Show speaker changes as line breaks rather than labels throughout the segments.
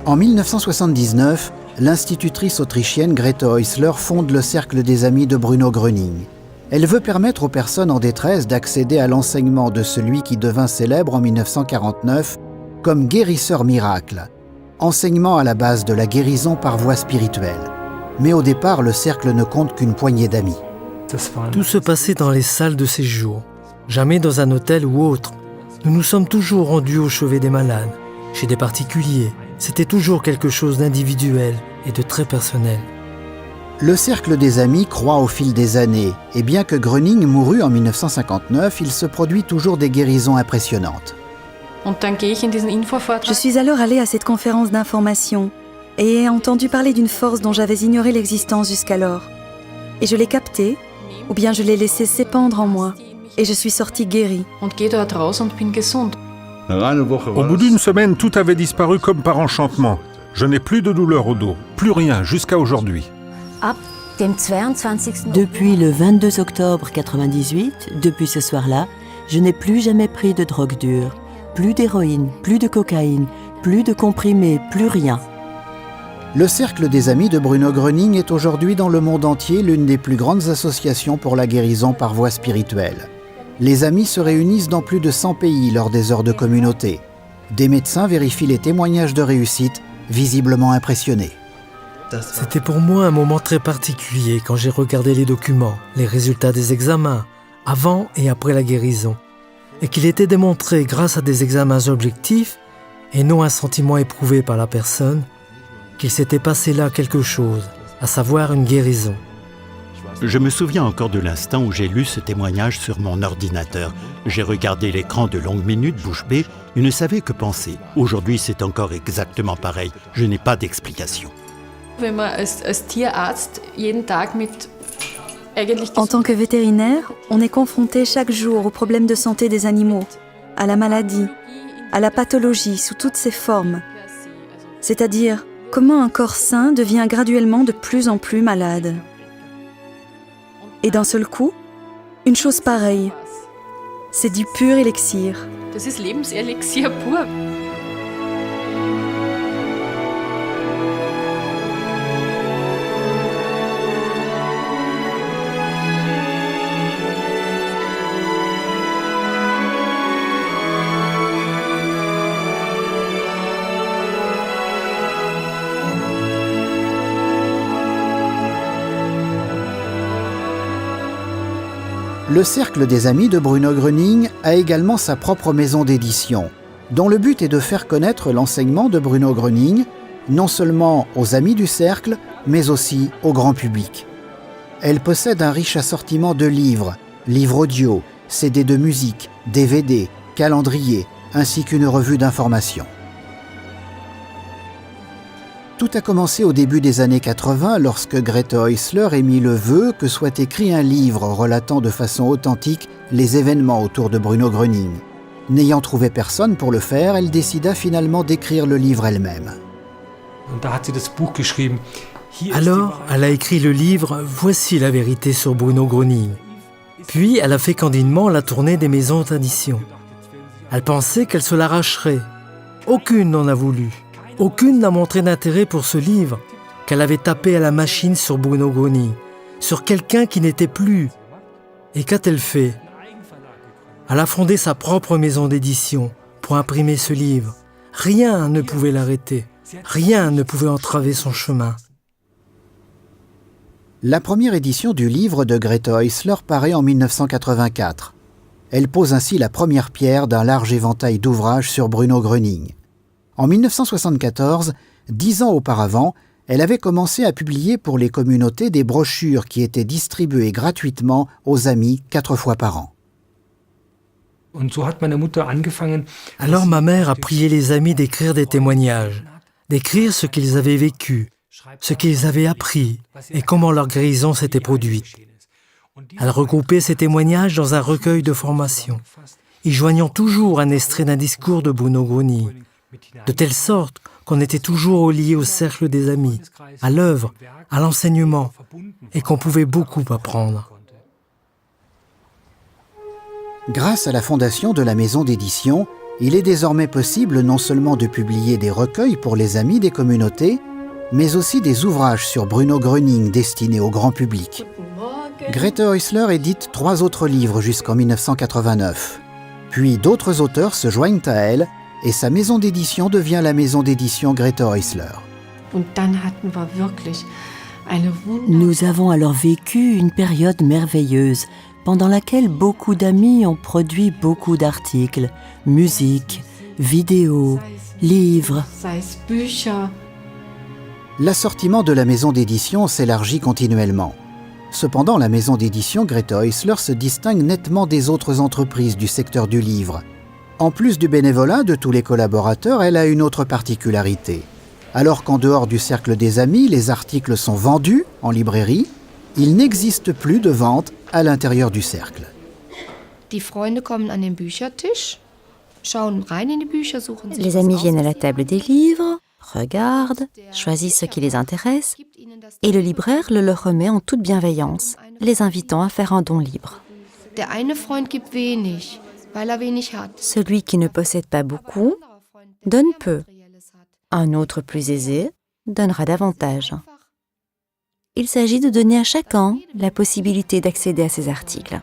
En 1979, l'institutrice autrichienne Grete Häusler fonde le Cercle des Amis de Bruno Gröning. Elle veut permettre aux personnes en détresse d'accéder à l'enseignement de celui qui devint célèbre en 1949 comme guérisseur miracle, enseignement à la base de la guérison par voie spirituelle. Mais au départ, le cercle ne compte qu'une poignée d'amis.
Tout se passait dans les salles de séjour, jamais dans un hôtel ou autre. Nous nous sommes toujours rendus au chevet des malades, chez des particuliers. C'était toujours quelque chose d'individuel et de très personnel.
Le cercle des amis croît au fil des années, et bien que Gröning mourut en 1959, il se produit toujours des guérisons impressionnantes.
Je suis alors allée à cette conférence d'information et ai entendu parler d'une force dont j'avais ignoré l'existence jusqu'alors. Et je l'ai captée, ou bien je l'ai laissée s'épandre en moi, et je suis sortie guérie.
Au bout d'une semaine, tout avait disparu comme par enchantement. Je n'ai plus de douleur au dos, plus rien jusqu'à aujourd'hui.
Depuis le 22 octobre 1998, depuis ce soir-là, je n'ai plus jamais pris de drogue dure. Plus d'héroïne, plus de cocaïne, plus de comprimés, plus rien.
Le Cercle des Amis de Bruno Gröning est aujourd'hui dans le monde entier l'une des plus grandes associations pour la guérison par voie spirituelle. Les amis se réunissent dans plus de 100 pays lors des heures de communauté. Des médecins vérifient les témoignages de réussite, visiblement impressionnés.
C'était pour moi un moment très particulier quand j'ai regardé les documents, les résultats des examens, avant et après la guérison, et qu'il était démontré grâce à des examens objectifs et non un sentiment éprouvé par la personne, qu'il s'était passé là quelque chose, à savoir une guérison.
Je me souviens encore de l'instant où j'ai lu ce témoignage sur mon ordinateur. J'ai regardé l'écran de longues minutes, bouche bée, et ne savais que penser. Aujourd'hui, c'est encore exactement pareil. Je n'ai pas d'explication.
En tant que vétérinaire, on est confronté chaque jour aux problèmes de santé des animaux, à la maladie, à la pathologie sous toutes ses formes. C'est-à-dire, comment un corps sain devient graduellement de plus en plus malade. Et d'un seul coup, une chose pareille. C'est du pur élixir.
Das ist Lebenselixier pur.
Le Cercle des Amis de Bruno Gröning a également sa propre maison d'édition, dont le but est de faire connaître l'enseignement de Bruno Gröning, non seulement aux amis du cercle, mais aussi au grand public. Elle possède un riche assortiment de livres, livres audio, CD de musique, DVD, calendrier, ainsi qu'une revue d'information. Tout a commencé au début des années 80 lorsque Grete Häusler émit le vœu que soit écrit un livre relatant de façon authentique les événements autour de Bruno Gröning. N'ayant trouvé personne pour le faire, elle décida finalement d'écrire le livre elle-même.
Alors, elle a écrit le livre « Voici la vérité sur Bruno Gröning ». Puis, elle a fait candidement la tournée des maisons d'édition. Elle pensait qu'elle se l'arracherait. Aucune n'en a voulu. Aucune n'a montré d'intérêt pour ce livre qu'elle avait tapé à la machine sur Bruno Gröning, sur quelqu'un qui n'était plus. Et qu'a-t-elle fait? Elle a fondé sa propre maison d'édition pour imprimer ce livre. Rien ne pouvait l'arrêter. Rien ne pouvait entraver son chemin.
La première édition du livre de Grete Häusler paraît en 1984. Elle pose ainsi la première pierre d'un large éventail d'ouvrages sur Bruno Gröning. En 1974, 10 ans auparavant, elle avait commencé à publier pour les communautés des brochures qui étaient distribuées gratuitement aux amis 4 fois par an.
Alors ma mère a prié les amis d'écrire des témoignages, d'écrire ce qu'ils avaient vécu, ce qu'ils avaient appris et comment leur guérison s'était produite. Elle regroupait ces témoignages dans un recueil de formation, y joignant toujours un extrait d'un discours de Bruno Gröning, de telle sorte qu'on était toujours liés au cercle des amis, à l'œuvre, à l'enseignement, et qu'on pouvait beaucoup apprendre.
Grâce à la fondation de la maison d'édition il est désormais possible non seulement de publier des recueils pour les amis des communautés, mais aussi des ouvrages sur Bruno Gröning destinés au grand public. Grete Häusler édite 3 autres livres jusqu'en 1989. Puis d'autres auteurs se joignent à elle et sa maison d'édition devient la maison d'édition Grete Häusler.
Nous avons alors vécu une période merveilleuse pendant laquelle beaucoup d'amis ont produit beaucoup d'articles, musique, vidéos, livres.
L'assortiment de la maison d'édition s'élargit continuellement. Cependant, la maison d'édition Grete Häusler se distingue nettement des autres entreprises du secteur du livre. En plus du bénévolat de tous les collaborateurs, elle a une autre particularité. Alors qu'en dehors du cercle des amis, les articles sont vendus en librairie, il n'existe plus de vente à l'intérieur du cercle.
Les amis viennent à la table des livres, regardent, choisissent ce qui les intéresse, et le libraire le leur remet en toute bienveillance, les invitant à faire un don libre. Celui qui ne possède pas beaucoup donne peu. Un autre plus aisé donnera davantage. Il s'agit de donner à chacun la possibilité d'accéder à ces articles.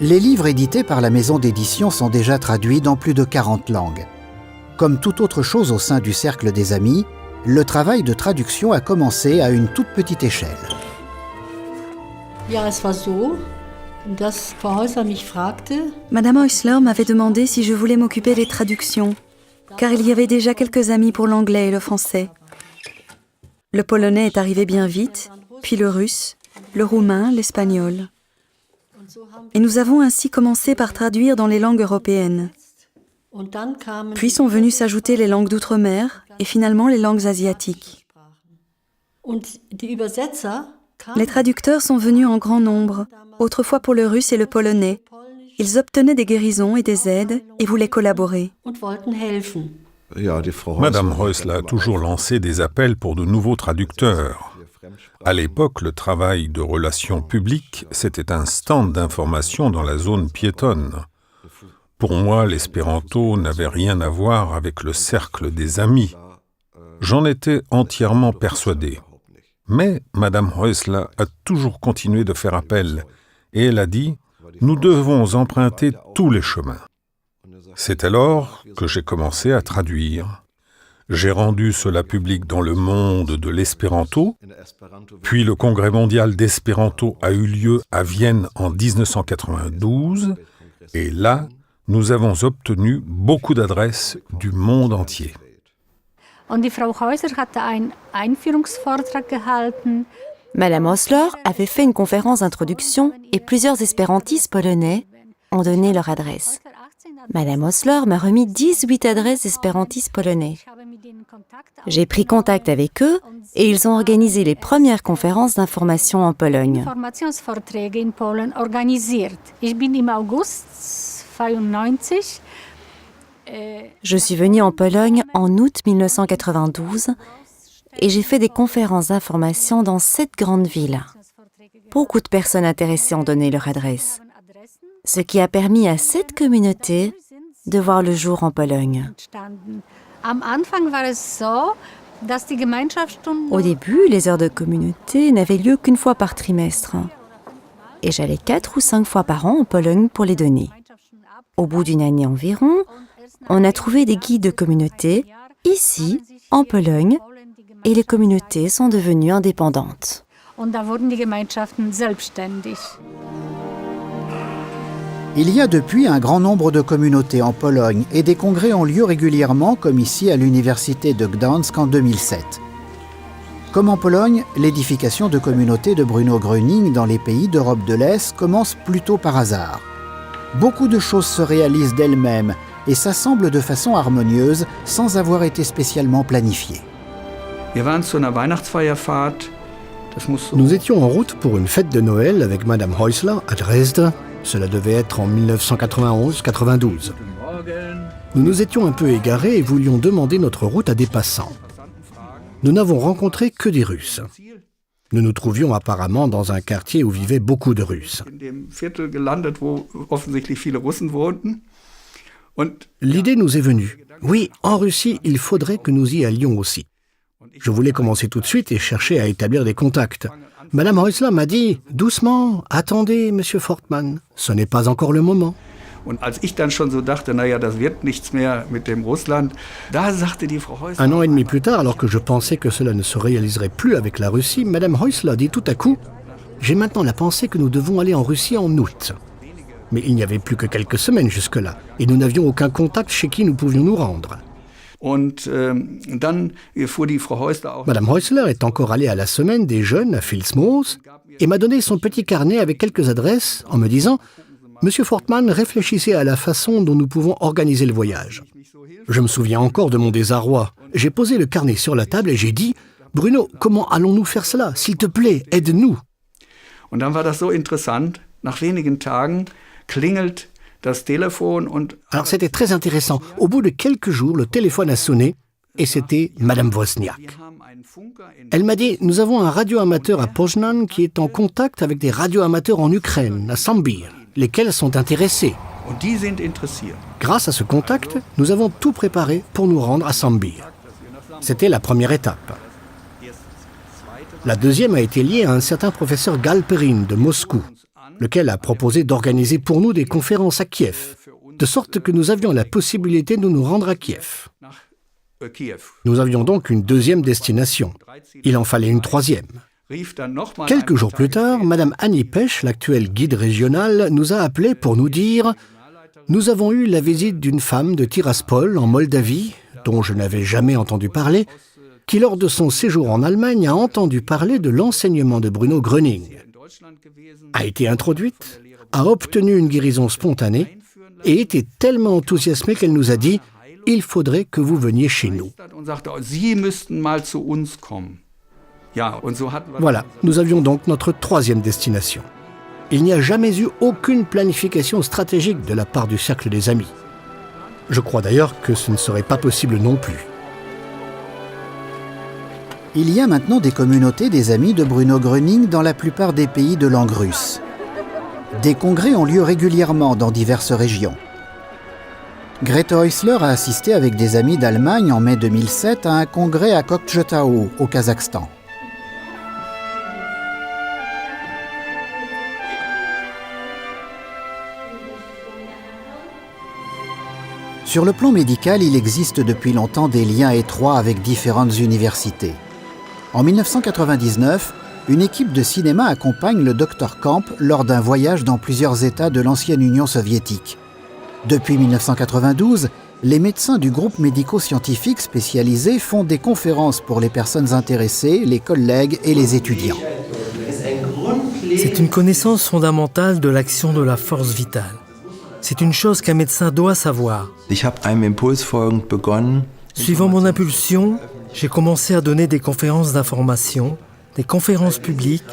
Les livres édités par la maison d'édition sont déjà traduits dans plus de 40 langues. Comme toute autre chose au sein du cercle des amis, le travail de traduction a commencé à une toute petite échelle.
Madame Häusler m'avait demandé si je voulais m'occuper des traductions, car il y avait déjà quelques amis pour l'anglais et le français. Le polonais est arrivé bien vite, puis le russe, le roumain, l'espagnol. Et nous avons ainsi commencé par traduire dans les langues européennes. Puis sont venues s'ajouter les langues d'outre-mer et finalement les langues asiatiques. Les traducteurs sont venus en grand nombre, autrefois pour le russe et le polonais. Ils obtenaient des guérisons et des aides et voulaient collaborer.
Madame Häusler a toujours lancé des appels pour de nouveaux traducteurs. À l'époque, le travail de relations publiques, c'était un stand d'information dans la zone piétonne. Pour moi, l'espéranto n'avait rien à voir avec le cercle des amis. J'en étais entièrement persuadé. Mais Madame Häusler a toujours continué de faire appel, et elle a dit « Nous devons emprunter tous les chemins ». C'est alors que j'ai commencé à traduire. J'ai rendu cela public dans le monde de l'espéranto, puis le Congrès mondial d'espéranto a eu lieu à Vienne en 1992, et là, nous avons obtenu beaucoup d'adresses du monde entier.
Madame Häusler avait fait une conférence d'introduction et plusieurs espérantistes polonais ont donné leur adresse. Madame Häusler m'a remis 18 adresses d'espérantistes polonais. J'ai pris contact avec eux et ils ont organisé les premières conférences d'information en Pologne. Je suis venue en Pologne en août 1992 et j'ai fait des conférences d'information dans 7 grandes villes. Beaucoup de personnes intéressées ont donné leur adresse, ce qui a permis à cette communauté de voir le jour en Pologne. Au début, les heures de communauté n'avaient lieu qu'une fois par trimestre. Et j'allais 4 ou 5 fois par an en Pologne pour les donner. Au bout d'une année environ, on a trouvé des guides de communauté, ici, en Pologne, et les communautés sont devenues indépendantes.
Il y a depuis un grand nombre de communautés en Pologne et des congrès ont lieu régulièrement, comme ici à l'université de Gdansk en 2007. Comme en Pologne, l'édification de communautés de Bruno Gröning dans les pays d'Europe de l'Est commence plutôt par hasard. Beaucoup de choses se réalisent d'elles-mêmes et s'assemblent de façon harmonieuse sans avoir été spécialement planifiées.
Nous étions en route pour une fête de Noël avec Madame Häusler à Dresde. Cela devait être en 1991-92. Nous nous étions un peu égarés et voulions demander notre route à des passants. Nous n'avons rencontré que des Russes. Nous nous trouvions apparemment dans un quartier où vivaient beaucoup de Russes. L'idée nous est venue. Oui, en Russie, il faudrait que nous y allions aussi. Je voulais commencer tout de suite et chercher à établir des contacts. Madame Häusler m'a dit « Doucement, attendez, Monsieur Fortmann, ce n'est pas encore le moment. » Un an et demi plus tard, alors que je pensais que cela ne se réaliserait plus avec la Russie, Madame Häusler dit tout à coup « J'ai maintenant la pensée que nous devons aller en Russie en août. » Mais il n'y avait plus que quelques semaines jusque-là, et nous n'avions aucun contact chez qui nous pouvions nous rendre. Madame Häusler est encore allée à la semaine des jeunes à Filsmoos et m'a donné son petit carnet avec quelques adresses en me disant « Monsieur Fortmann, réfléchissez à la façon dont nous pouvons organiser le voyage. » Je me souviens encore de mon désarroi. J'ai posé le carnet sur la table et j'ai dit « Bruno, comment allons-nous faire cela? S'il te plaît, aide-nous. » Alors c'était très intéressant. Au bout de quelques jours, le téléphone a sonné et c'était Madame Wozniak. Elle m'a dit « Nous avons un radioamateur à Poznan qui est en contact avec des radioamateurs en Ukraine, à Sambir, lesquels sont intéressés. » Grâce à ce contact, nous avons tout préparé pour nous rendre à Sambir. C'était la première étape. La deuxième a été liée à un certain professeur Galperin de Moscou, lequel a proposé d'organiser pour nous des conférences à Kiev, de sorte que nous avions la possibilité de nous rendre à Kiev. Nous avions donc une deuxième destination. Il en fallait une troisième. Quelques jours plus tard, Madame Annie Pech, l'actuelle guide régionale, nous a appelés pour nous dire « Nous avons eu la visite d'une femme de Tiraspol, en Moldavie, dont je n'avais jamais entendu parler, qui lors de son séjour en Allemagne a entendu parler de l'enseignement de Bruno Gröning, a été introduite, a obtenu une guérison spontanée et était tellement enthousiasmée qu'elle nous a dit « Il faudrait que vous veniez chez nous. » Voilà, nous avions donc notre troisième destination. Il n'y a jamais eu aucune planification stratégique de la part du Cercle des Amis. Je crois d'ailleurs que ce ne serait pas possible non plus.
Il y a maintenant des communautés des amis de Bruno Gröning dans la plupart des pays de langue russe. Des congrès ont lieu régulièrement dans diverses régions. Grete Häusler a assisté avec des amis d'Allemagne en mai 2007 à un congrès à Koktchetau, au Kazakhstan. Sur le plan médical, il existe depuis longtemps des liens étroits avec différentes universités. En 1999, une équipe de cinéma accompagne le Dr Kamp lors d'un voyage dans plusieurs États de l'ancienne Union soviétique. Depuis 1992, les médecins du groupe médico-scientifique spécialisé font des conférences pour les personnes intéressées, les collègues et les étudiants.
C'est une connaissance fondamentale de l'action de la force vitale. C'est une chose qu'un médecin doit savoir. Suivant mon impulsion, j'ai commencé à donner des conférences d'information, des conférences publiques,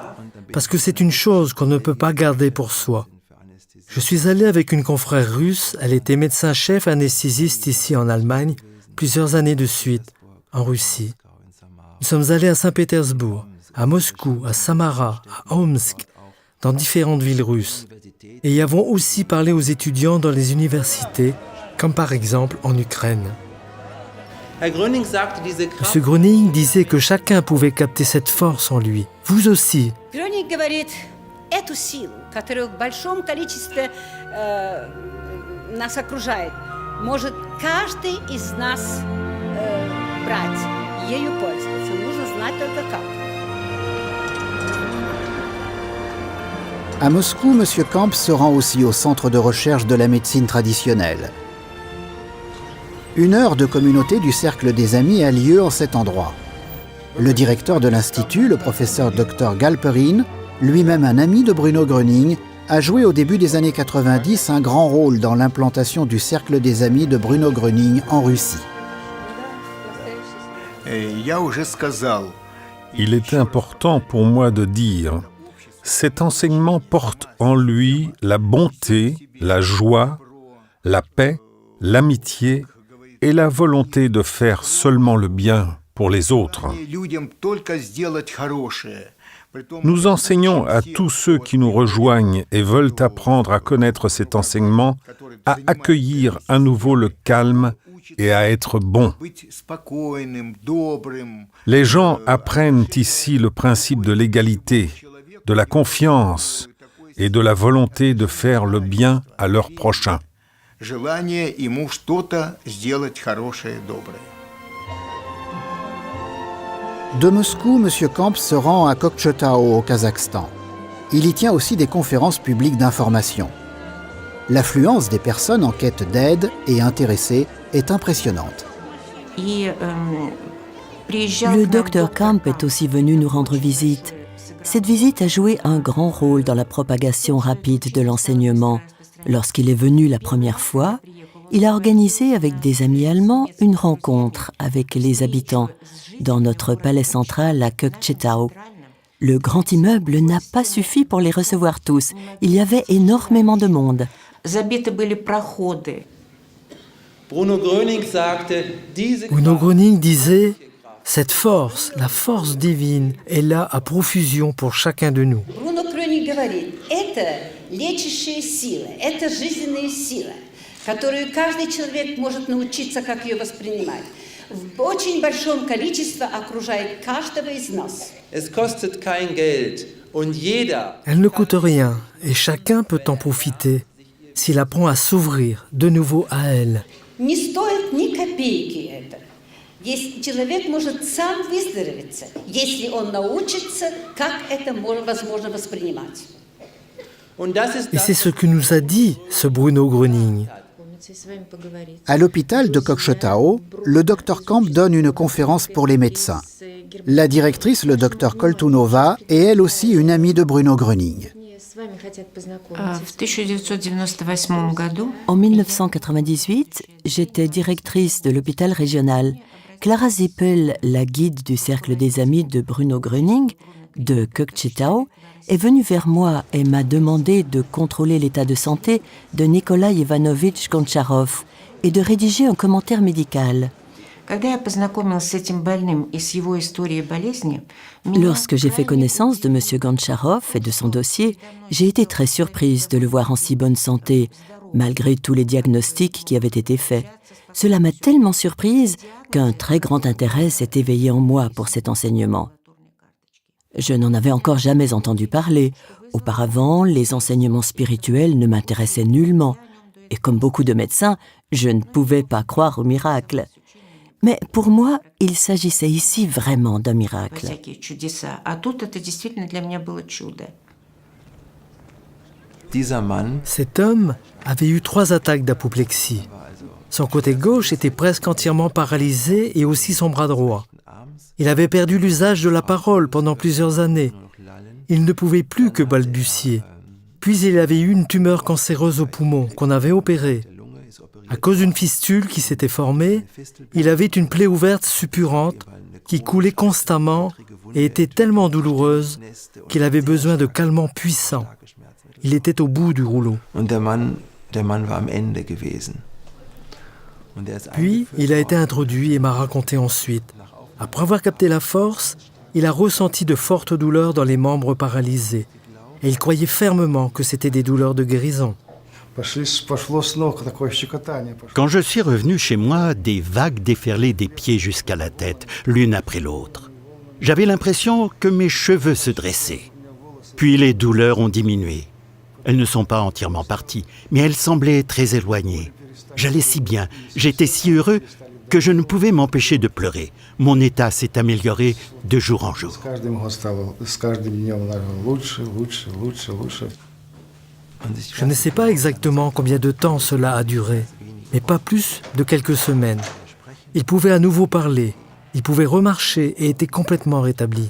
parce que c'est une chose qu'on ne peut pas garder pour soi. Je suis allé avec une confrère russe, elle était médecin-chef anesthésiste ici en Allemagne, plusieurs années de suite, en Russie. Nous sommes allés à Saint-Pétersbourg, à Moscou, à Samara, à Omsk, dans différentes villes russes. Et y avons aussi parlé aux étudiants dans les universités, comme par exemple en Ukraine. M. Gröning disait que chacun pouvait capter cette force en lui. Vous aussi.
Эту силу, которая в большом количестве нас окружает, может каждый из нас брать, ею пользоваться. Нужно знать только как.
À Moscou, M. Kamp se rend aussi au centre de recherche de la médecine traditionnelle. Une heure de communauté du Cercle des Amis a lieu en cet endroit. Le directeur de l'Institut, le professeur Dr Galperin, lui-même un ami de Bruno Gröning, a joué au début des années 90 un grand rôle dans l'implantation du Cercle des Amis de Bruno Gröning en Russie.
Il est important pour moi de dire, cet enseignement porte en lui la bonté, la joie, la paix, l'amitié et la volonté de faire seulement le bien pour les autres. Nous enseignons à tous ceux qui nous rejoignent et veulent apprendre à connaître cet enseignement à accueillir à nouveau le calme et à être bons. Les gens apprennent ici le principe de l'égalité, de la confiance et de la volonté de faire le bien à leur prochain.
De Moscou, M. Camp se rend à Koktchetao, au Kazakhstan. Il y tient aussi des conférences publiques d'information. L'affluence des personnes en quête d'aide et intéressées est impressionnante.
Le docteur Camp est aussi venu nous rendre visite. Cette visite a joué un grand rôle dans la propagation rapide de l'enseignement. Lorsqu'il est venu la première fois, il a organisé avec des amis allemands une rencontre avec les habitants dans notre palais central à Koktchetao. Le grand immeuble n'a pas suffi pour les recevoir tous. Il y avait énormément de monde.
Bruno Gröning disait « Cette force, la force divine, est là à profusion pour chacun de nous. »
Bruno Gröning говорит, это лечащая сила, это жизненная сила, которую каждый человек может научиться, как ее воспринимать. В очень большом количестве окружает каждого из нас.
Elle ne coûte rien et chacun peut en profiter s'il apprend à s'ouvrir de nouveau à elle.
Не стоит ни копейки это. Если человек может сам выздороветь, если он научится, как это возможно воспринимать.
Et c'est ce que nous a dit ce Bruno Gröning.
À l'hôpital de Koktchetao, le Dr Camp donne une conférence pour les médecins. La directrice, le Dr Koltunova, est elle aussi une amie de Bruno Gröning.
En 1998, j'étais directrice de l'hôpital régional. Clara Zippel, la guide du cercle des amis de Bruno Gröning, de Koktchetao, est venue vers moi et m'a demandé de contrôler l'état de santé de Nikolai Ivanovitch Goncharov et de rédiger un commentaire médical. Lorsque j'ai fait connaissance de M. Goncharov et de son dossier, j'ai été très surprise de le voir en si bonne santé, malgré tous les diagnostics qui avaient été faits. Cela m'a tellement surprise qu'un très grand intérêt s'est éveillé en moi pour cet enseignement. Je n'en avais encore jamais entendu parler. Auparavant, les enseignements spirituels ne m'intéressaient nullement. Et comme beaucoup de médecins, je ne pouvais pas croire au miracle. Mais pour moi, il s'agissait ici vraiment d'un miracle.
Cet homme avait eu 3 attaques d'apoplexie. Son côté gauche était presque entièrement paralysé et aussi son bras droit. Il avait perdu l'usage de la parole pendant plusieurs années. Il ne pouvait plus que balbutier. Puis il avait eu une tumeur cancéreuse au poumon qu'on avait opérée. À cause d'une fistule qui s'était formée, il avait une plaie ouverte suppurante qui coulait constamment et était tellement douloureuse qu'il avait besoin de calmants puissants. Il était au bout du rouleau. Puis, il a été introduit et m'a raconté ensuite. Après avoir capté la force, il a ressenti de fortes douleurs dans les membres paralysés. Et il croyait fermement que c'était des douleurs de guérison.
Quand je suis revenu chez moi, des vagues déferlaient des pieds jusqu'à la tête, l'une après l'autre. J'avais l'impression que mes cheveux se dressaient. Puis les douleurs ont diminué. Elles ne sont pas entièrement parties, mais elles semblaient très éloignées. J'allais si bien, j'étais si heureux que je ne pouvais m'empêcher de pleurer. Mon état s'est amélioré de jour en jour.
Je ne sais pas exactement combien de temps cela a duré, mais pas plus de quelques semaines. Il pouvait à nouveau parler, il pouvait remarcher et était complètement rétabli.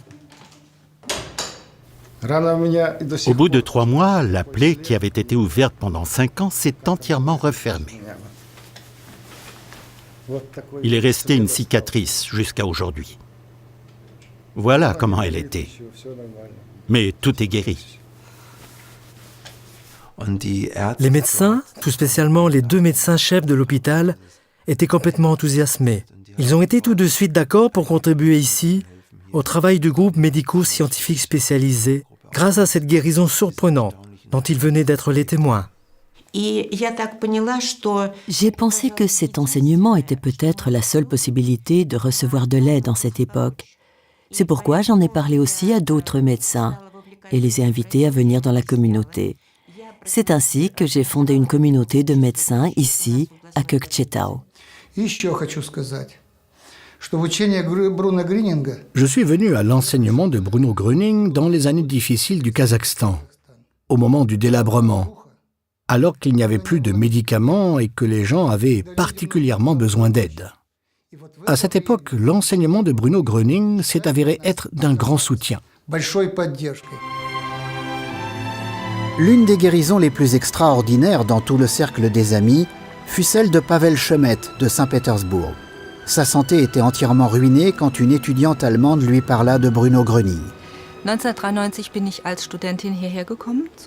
Au bout de 3 mois, la plaie qui avait été ouverte pendant 5 ans s'est entièrement refermée. Il est resté une cicatrice jusqu'à aujourd'hui. Voilà comment elle était. Mais tout est guéri.
Les médecins, tout spécialement les 2 médecins-chefs de l'hôpital, étaient complètement enthousiasmés. Ils ont été tout de suite d'accord pour contribuer ici au travail du groupe médico-scientifique spécialisé grâce à cette guérison surprenante dont ils venaient d'être les témoins.
J'ai pensé que cet enseignement était peut-être la seule possibilité de recevoir de l'aide en cette époque. C'est pourquoi j'en ai parlé aussi à d'autres médecins et les ai invités à venir dans la communauté. C'est ainsi que j'ai fondé une communauté de médecins ici, à Kökçetau.
Je suis venu à l'enseignement de Bruno Gröning dans les années difficiles du Kazakhstan, au moment du délabrement, alors qu'il n'y avait plus de médicaments et que les gens avaient particulièrement besoin d'aide. À cette époque, l'enseignement de Bruno Gröning s'est avéré être d'un grand soutien.
L'une des guérisons les plus extraordinaires dans tout le cercle des amis fut celle de Pavel Chemet de Saint-Pétersbourg. Sa santé était entièrement ruinée quand une étudiante allemande lui parla de Bruno Gröning.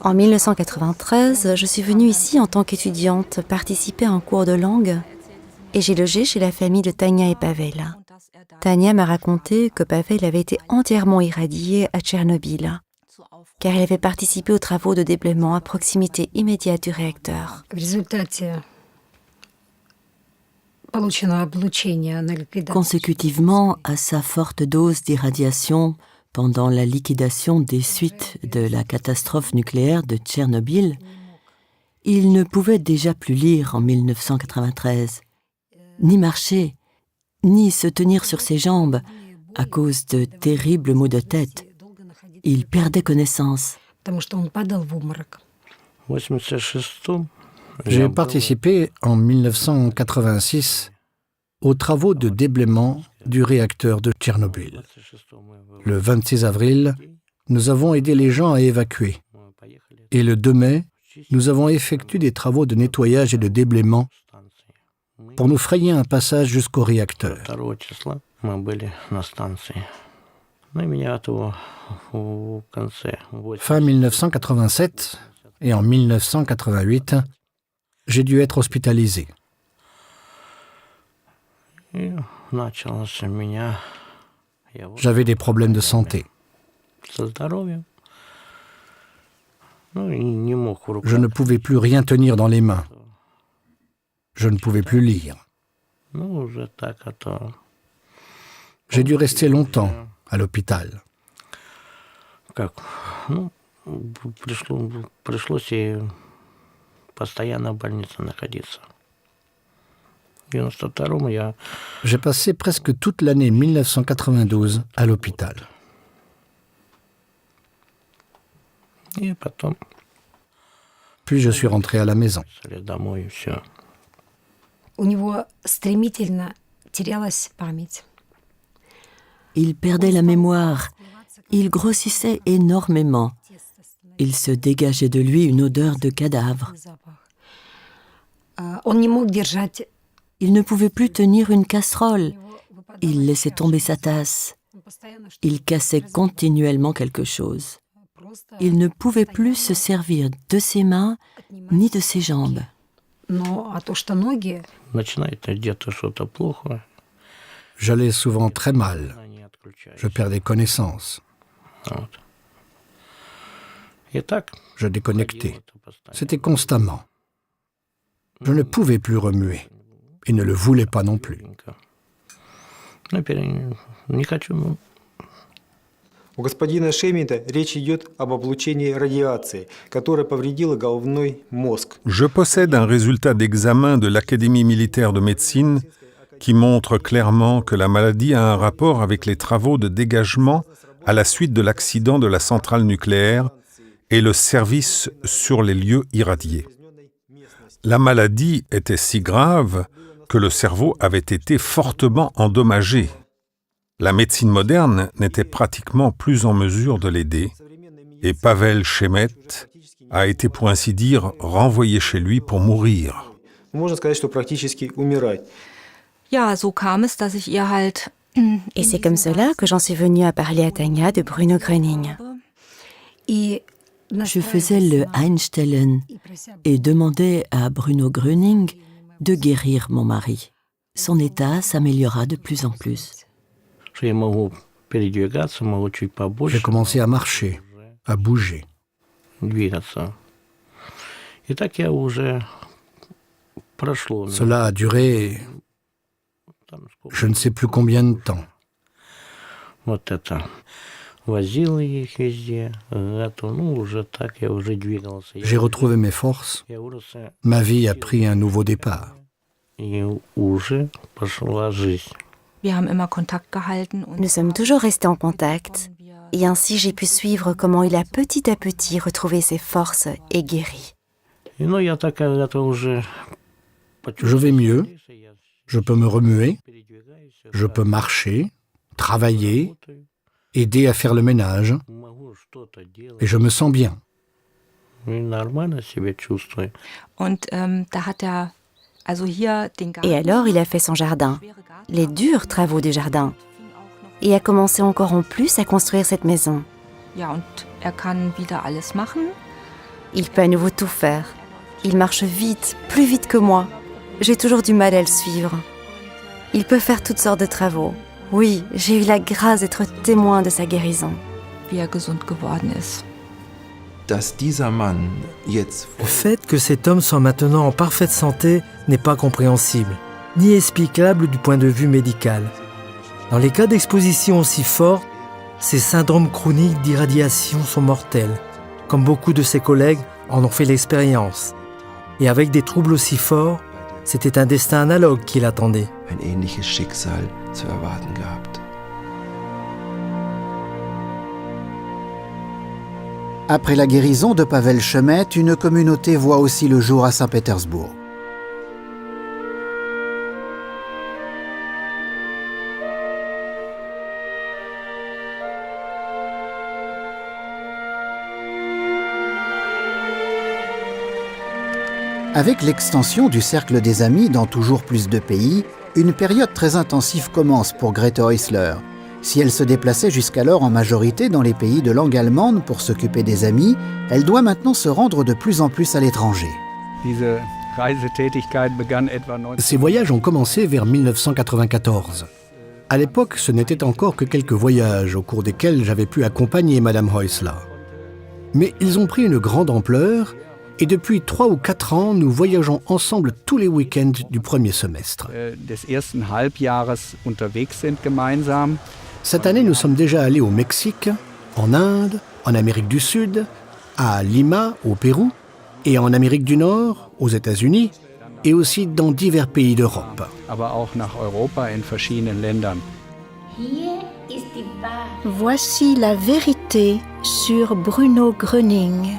En 1993, je suis venue ici en tant qu'étudiante participer à un cours de langue et j'ai logé chez la famille de Tania et Pavel. Tania m'a raconté que Pavel avait été entièrement irradié à Tchernobyl, car il avait participé aux travaux de déblaiement à proximité immédiate du réacteur.
Consécutivement à sa forte dose d'irradiation pendant la liquidation des suites de la catastrophe nucléaire de Tchernobyl, il ne pouvait déjà plus lire en 1993, ni marcher, ni se tenir sur ses jambes à cause de terribles maux de tête. Il perdait connaissance.
J'ai participé en 1986 aux travaux de déblaiement du réacteur de Tchernobyl. Le 26 avril, nous avons aidé les gens à évacuer. Et le 2 mai, nous avons effectué des travaux de nettoyage et de déblaiement pour nous frayer un passage jusqu'au réacteur. Fin 1987 et en 1988, j'ai dû être hospitalisé. J'avais des problèmes de santé. Je ne pouvais plus rien tenir dans les mains. Je ne pouvais plus lire. J'ai dû rester longtemps à l'hôpital. J'ai passé presque toute l'année 1992 à l'hôpital. Puis je suis rentré à la maison.
Il perdait la mémoire. Il grossissait énormément. Il se dégageait de lui une odeur de cadavre. Il ne pouvait plus tenir une casserole. Il laissait tomber sa tasse. Il cassait continuellement quelque chose. Il ne pouvait plus se servir de ses mains ni de ses jambes.
J'allais souvent très mal. Je perdais connaissance. Je déconnectais. C'était constamment. Je ne pouvais plus remuer et ne le voulais pas non plus.
У господина Шемита речь идет об облучении радиацией, которая повредила головной мозг.
Je possède un résultat d'examen de l'Académie militaire de médecine qui montre clairement que la maladie a un rapport avec les travaux de dégagement à la suite de l'accident de la centrale nucléaire et le service sur les lieux irradiés. La maladie était si grave que le cerveau avait été fortement endommagé. La médecine moderne n'était pratiquement plus en mesure de l'aider et Pavel Chemet a été pour ainsi dire renvoyé chez lui pour mourir.
Et c'est comme cela que j'en suis venue à parler à Tania de Bruno Gröning.
Je faisais le Einstellen et demandais à Bruno Gröning de guérir mon mari. Son état s'améliora de plus en plus.
J'ai commencé à marcher, à bouger. Cela a duré je ne sais plus combien de temps. J'ai retrouvé mes forces. Ma vie a pris un nouveau départ.
Nous sommes toujours restés en contact. Et ainsi, j'ai pu suivre comment il a petit à petit retrouvé ses forces et guéri.
Je vais mieux. Je peux me remuer. Je peux marcher, travailler, aider à faire le ménage. Et je me sens bien.
Et alors, il a fait son jardin, les durs travaux du jardin, et a commencé encore en plus à construire cette maison. Il peut à nouveau tout faire. Il marche vite, plus vite que moi. J'ai toujours du mal à le suivre. Il peut faire toutes sortes de travaux. Oui, j'ai eu la grâce d'être témoin de sa guérison.
Le
fait que cet homme soit maintenant en parfaite santé n'est pas compréhensible, ni explicable du point de vue médical. Dans les cas d'exposition aussi forte, ces syndromes chroniques d'irradiation sont mortels, comme beaucoup de ses collègues en ont fait l'expérience. Et avec des troubles aussi forts, c'était un destin analogue qui l'attendait.
Après la guérison de Pavel Chemet, une communauté voit aussi le jour à Saint-Pétersbourg. Avec l'extension du cercle des amis dans toujours plus de pays, une période très intensive commence pour Grete Häusler. Si elle se déplaçait jusqu'alors en majorité dans les pays de langue allemande pour s'occuper des amis, elle doit maintenant se rendre de plus en plus à l'étranger.
Ces voyages ont commencé vers 1994. À l'époque, ce n'était encore que quelques voyages au cours desquels j'avais pu accompagner Madame Häusler. Mais ils ont pris une grande ampleur et depuis 3 ou 4 ans, nous voyageons ensemble tous les week-ends du premier semestre. Cette année, nous sommes déjà allés au Mexique, en Inde, en Amérique du Sud, à Lima, au Pérou, et en Amérique du Nord, aux États-Unis, et aussi dans divers pays d'Europe.
Voici la vérité sur Bruno Gröning.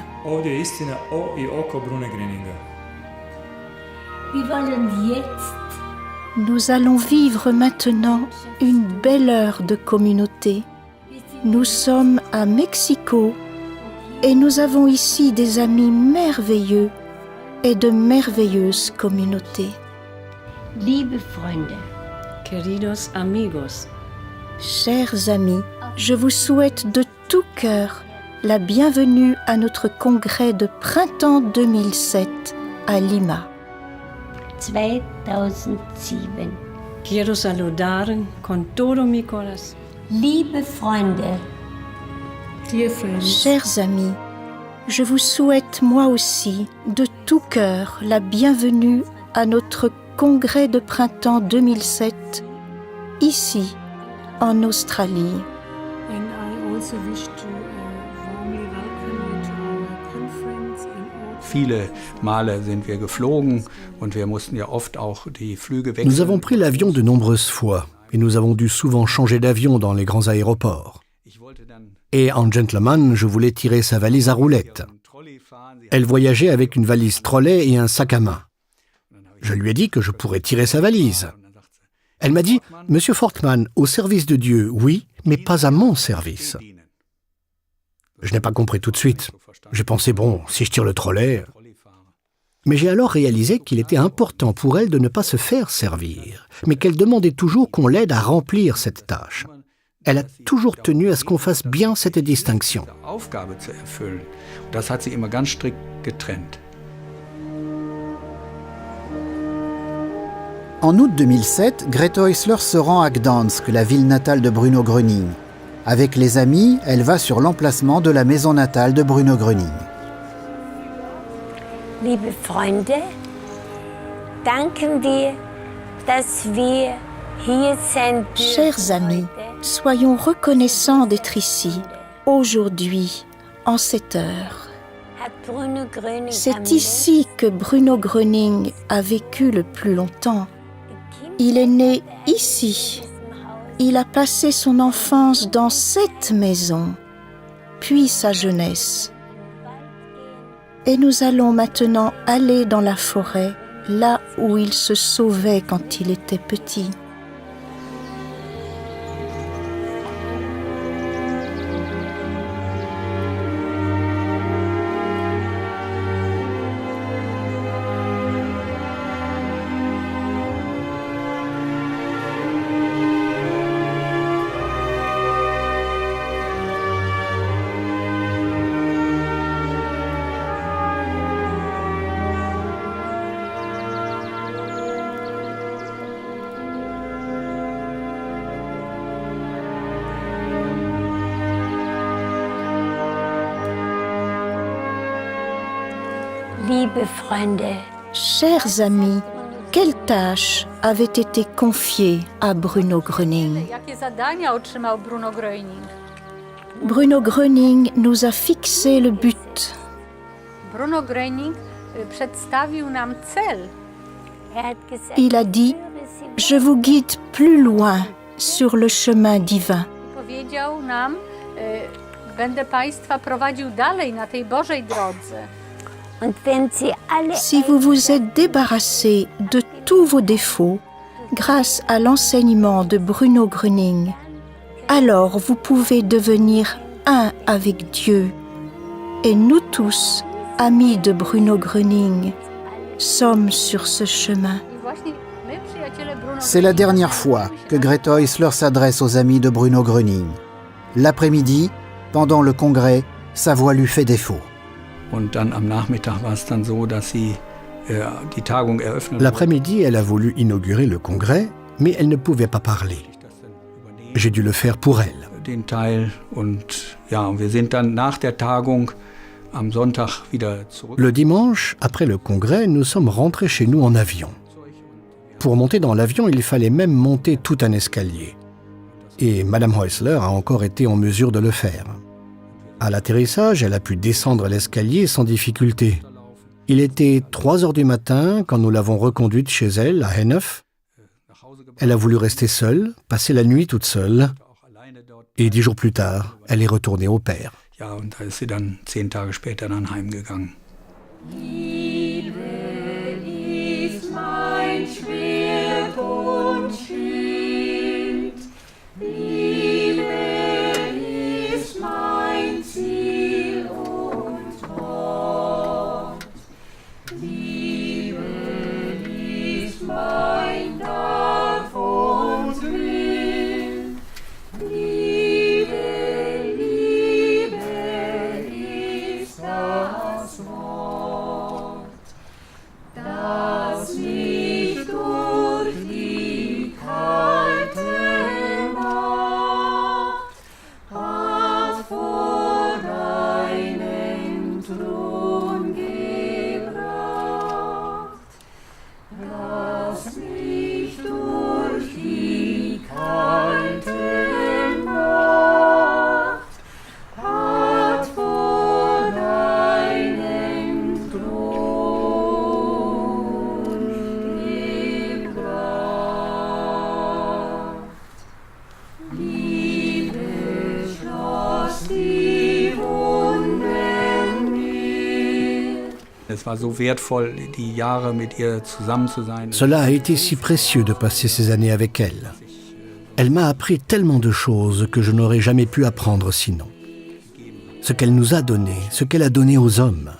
Nous allons vivre maintenant une belle heure de communauté. Nous sommes à Mexico et nous avons ici des amis merveilleux et de merveilleuses communautés.
Liebe Freunde, queridos amigos,
chers amis, je vous souhaite de tout cœur la bienvenue à notre congrès de printemps 2007 à Lima.
2007.
Quiero saludar con todo mi corazón.
Liebe Freunde,
chers amis, je vous souhaite moi aussi de tout cœur la bienvenue à notre congrès de printemps 2007 ici en Australie.
And I also wish to warmly welcome you to our conference in
Viele Male sind wir geflogen und wir mussten ja oft auch die Flüge wechseln.
Nous avons pris l'avion de nombreuses fois et nous avons dû souvent changer d'avion dans les grands aéroports. Et en gentleman, je voulais tirer sa valise à roulettes. Elle voyageait avec une valise trolley et un sac à main. Je lui ai dit que je pourrais tirer sa valise. Elle m'a dit « Monsieur Fortman, au service de Dieu, oui, mais pas à mon service. » Je n'ai pas compris tout de suite. J'ai pensé, bon, si je tire le trolley... Mais j'ai alors réalisé qu'il était important pour elle de ne pas se faire servir, mais qu'elle demandait toujours qu'on l'aide à remplir cette tâche. Elle a toujours tenu à ce qu'on fasse bien cette distinction.
En août 2007, Grete Häusler se rend à Gdansk, la ville natale de Bruno Gröning. Avec les amis, elle va sur l'emplacement de la maison natale de Bruno Gröning.
Liebe Freunde, danken wir, dass wir hier sind.
Chers amis, soyons reconnaissants d'être ici, aujourd'hui, en cette heure. C'est ici que Bruno Gröning a vécu le plus longtemps. Il est né ici. Il a passé son enfance dans cette maison, puis sa jeunesse. Et nous allons maintenant aller dans la forêt, là où il se sauvait quand il était petit.
Liebe Freunde,
Chers amis, quelle tâche avait été confiée à Bruno Gröning?
Jakie zadania otrzymał Bruno Gröning?
Bruno Gröning nous a fixé le but.
Bruno Gröning przedstawił nam cel.
Il a dit « Je vous guide plus loin sur le chemin divin.
Powiedział nam, będę Państwa prowadził dalej na tej Bożej drodze.
Si vous vous êtes débarrassé de tous vos défauts grâce à l'enseignement de Bruno Gröning, alors vous pouvez devenir un avec Dieu. Et nous tous, amis de Bruno Gröning, sommes sur ce chemin.
C'est la dernière fois que Grete Häusler s'adresse aux amis de Bruno Gröning. L'après-midi, pendant le congrès, sa voix lui fait défaut.
L'après-midi, elle a voulu inaugurer le congrès, mais elle ne pouvait pas parler. J'ai dû le faire pour elle. Le dimanche, après le congrès, nous sommes rentrés chez nous en avion. Pour monter dans l'avion, il fallait même monter tout un escalier. Et Madame Häusler a encore été en mesure de le faire. À l'atterrissage, elle a pu descendre l'escalier sans difficulté. Il était 3 heures du matin quand nous l'avons reconduite chez elle, à Hennef. Elle a voulu rester seule, passer la nuit toute seule. Et 10 jours plus tard, elle est retournée au Père.
Ja, und da ist sie dann 10 Tage später dann heimgegangen.
Liebe ist mein Schwert und Schild. Liebe ist mein Ziel und Wort. Liebe ist mein Darf und Will. Liebe ist das Wort, das mich durch die kalte Nacht hat vor deinen Thron gebracht, das mich durch die kalte Nacht hat vor deinen Thron gebracht. Liebe schloss die Wunden mir.
Es war so wertvoll, die Jahre mit ihr zusammen zu sein.
Cela a été si précieux de passer ces années avec elle. Elle m'a appris tellement de choses que je n'aurais jamais pu apprendre sinon. Ce qu'elle nous a donné, ce qu'elle a donné aux hommes.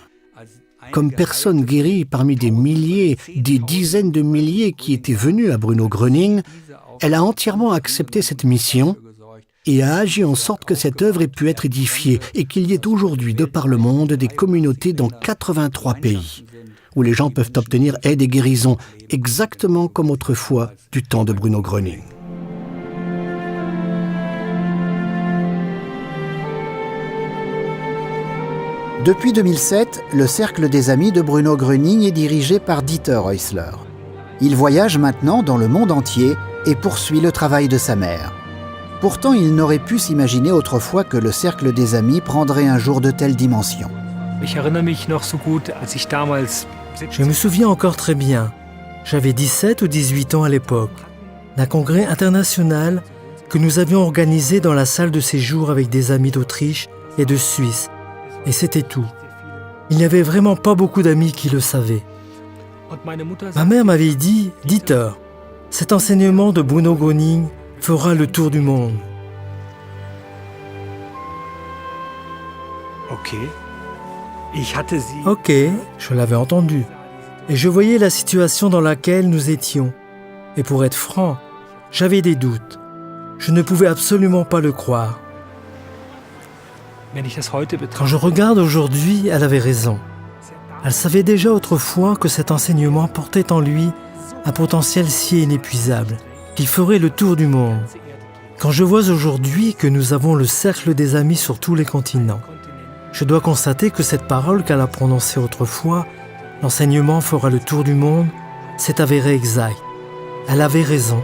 Comme personne guérie parmi des milliers, des dizaines de milliers qui étaient venus à Bruno Gröning, elle a entièrement accepté cette mission et a agi en sorte que cette œuvre ait pu être édifiée et qu'il y ait aujourd'hui de par le monde des communautés dans 83 pays où les gens peuvent obtenir aide et guérison, exactement comme autrefois du temps de Bruno Gröning.
Depuis 2007, le Cercle des Amis de Bruno Gröning est dirigé par Dieter Häusler. Il voyage maintenant dans le monde entier et poursuit le travail de sa mère. Pourtant, il n'aurait pu s'imaginer autrefois que le Cercle des Amis prendrait un jour de telle dimension.
Je me souviens encore très bien. J'avais 17 ou 18 ans à l'époque, d'un congrès international que nous avions organisé dans la salle de séjour avec des amis d'Autriche et de Suisse. Et c'était tout. Il n'y avait vraiment pas beaucoup d'amis qui le savaient. Ma mère m'avait dit « Dieter, cet enseignement de Bruno Gröning fera le tour du monde. » Ok, je l'avais entendu. Et je voyais la situation dans laquelle nous étions. Et pour être franc, j'avais des doutes. Je ne pouvais absolument pas le croire. Quand je regarde aujourd'hui, elle avait raison. Elle savait déjà autrefois que cet enseignement portait en lui un potentiel si inépuisable, qu'il ferait le tour du monde. Quand je vois aujourd'hui que nous avons le cercle des amis sur tous les continents, je dois constater que cette parole qu'elle a prononcée autrefois, l'enseignement fera le tour du monde, s'est avérée exacte. Elle avait raison.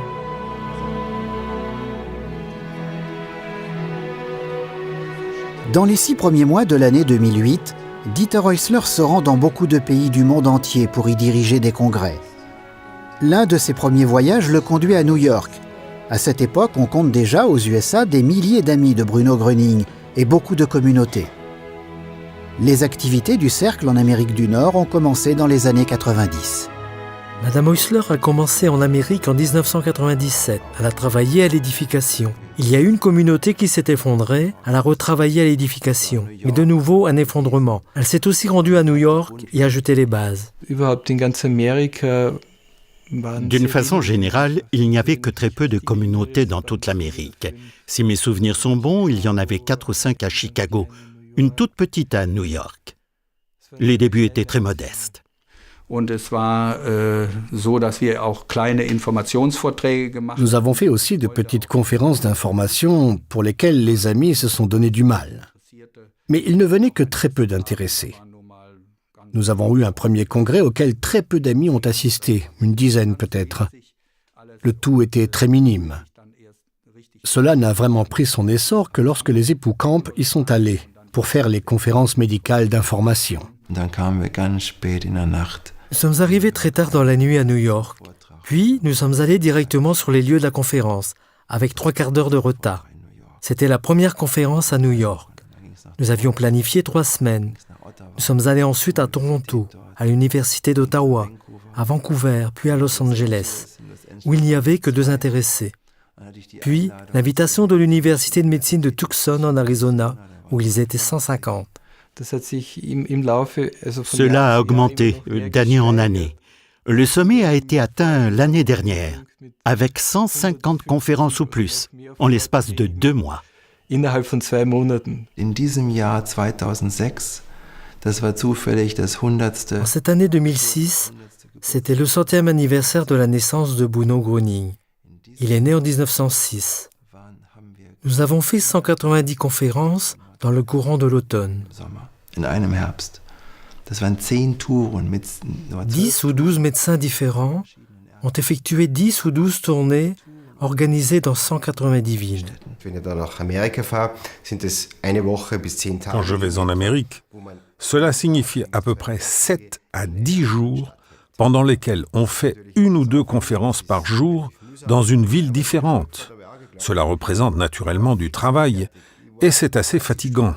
Dans les 6 premiers mois de l'année 2008, Dieter Häusler se rend dans beaucoup de pays du monde entier pour y diriger des congrès. L'un de ses premiers voyages le conduit à New York. À cette époque, on compte déjà aux USA des milliers d'amis de Bruno Gröning et beaucoup de communautés. Les activités du Cercle en Amérique du Nord ont commencé dans les années 90.
Madame Häusler a commencé en Amérique en 1997. Elle a travaillé à l'édification. Il y a eu une communauté qui s'est effondrée. Elle a retravaillé à l'édification. Mais de nouveau, un effondrement. Elle s'est aussi rendue à New York et a jeté les bases.
D'une façon générale, il n'y avait que très peu de communautés dans toute l'Amérique. Si mes souvenirs sont bons, il y en avait 4 ou 5 à Chicago, une toute petite à New York. Les débuts étaient très modestes.
Nous
avons fait aussi de petites conférences d'information pour lesquelles les amis se sont donné du mal. Mais il ne venait que très peu d'intéressés. Nous avons eu un premier congrès auquel très peu d'amis ont assisté, une dizaine peut-être. Le tout était très minime. Cela n'a vraiment pris son essor que lorsque les époux Camp y sont allés pour faire les conférences médicales d'information.
Nous sommes arrivés très tard dans la nuit à New York. Puis, nous sommes allés directement sur les lieux de la conférence, avec 3 quarts d'heure de retard. C'était la première conférence à New York. Nous avions planifié 3 semaines. Nous sommes allés ensuite à Toronto, à l'Université d'Ottawa, à Vancouver, puis à Los Angeles, où il n'y avait que 2 intéressés. Puis, l'invitation de l'Université de médecine de Tucson, en Arizona, où ils étaient 150.
Cela a augmenté d'année en année. Le sommet a été atteint l'année dernière, avec 150 conférences ou plus, en l'espace de 2 mois.
In diesem Jahr 2006, das war zufällig das 100.
En cette année 2006, c'était le 100e anniversaire de la naissance de Bruno Gröning. Il est né en 1906. Nous avons fait 190 conférences dans le courant de l'automne. 10 ou 12 médecins différents ont effectué 10 ou 12 tournées organisées dans 190 villes.
Quand je vais en Amérique, cela signifie à peu près 7 à 10 jours pendant lesquels on fait 1 ou 2 conférences par jour dans une ville différente. Cela représente naturellement du travail et c'est assez fatigant.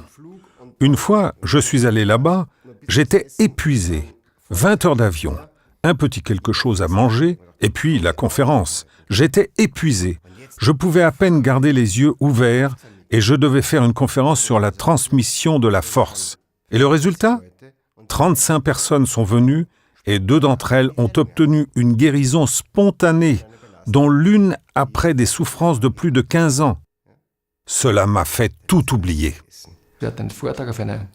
Une fois, je suis allé là-bas, j'étais épuisé. 20 heures d'avion, un petit quelque chose à manger, et puis la conférence. J'étais épuisé. Je pouvais à peine garder les yeux ouverts et je devais faire une conférence sur la transmission de la force. Et le résultat ? 35 personnes sont venues et 2 d'entre elles ont obtenu une guérison spontanée, dont l'une après des souffrances de plus de 15 ans. Cela m'a fait tout oublier.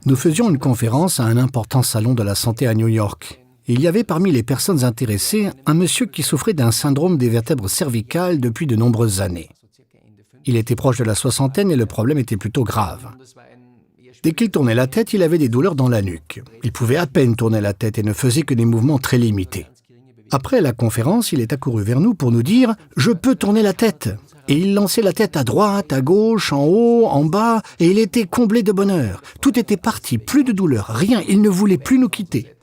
Nous faisions une conférence à un important salon de la santé à New York. Il y avait parmi les personnes intéressées un monsieur qui souffrait d'un syndrome des vertèbres cervicales depuis de nombreuses années. Il était proche de la soixantaine et le problème était plutôt grave. Dès qu'il tournait la tête, il avait des douleurs dans la nuque. Il pouvait à peine tourner la tête et ne faisait que des mouvements très limités. Après la conférence, il est accouru vers nous pour nous dire « Je peux tourner la tête !» Et il lançait la tête à droite, à gauche, en haut, en bas, et il était comblé de bonheur. Tout était parti, plus de douleur, rien, il ne voulait plus nous quitter.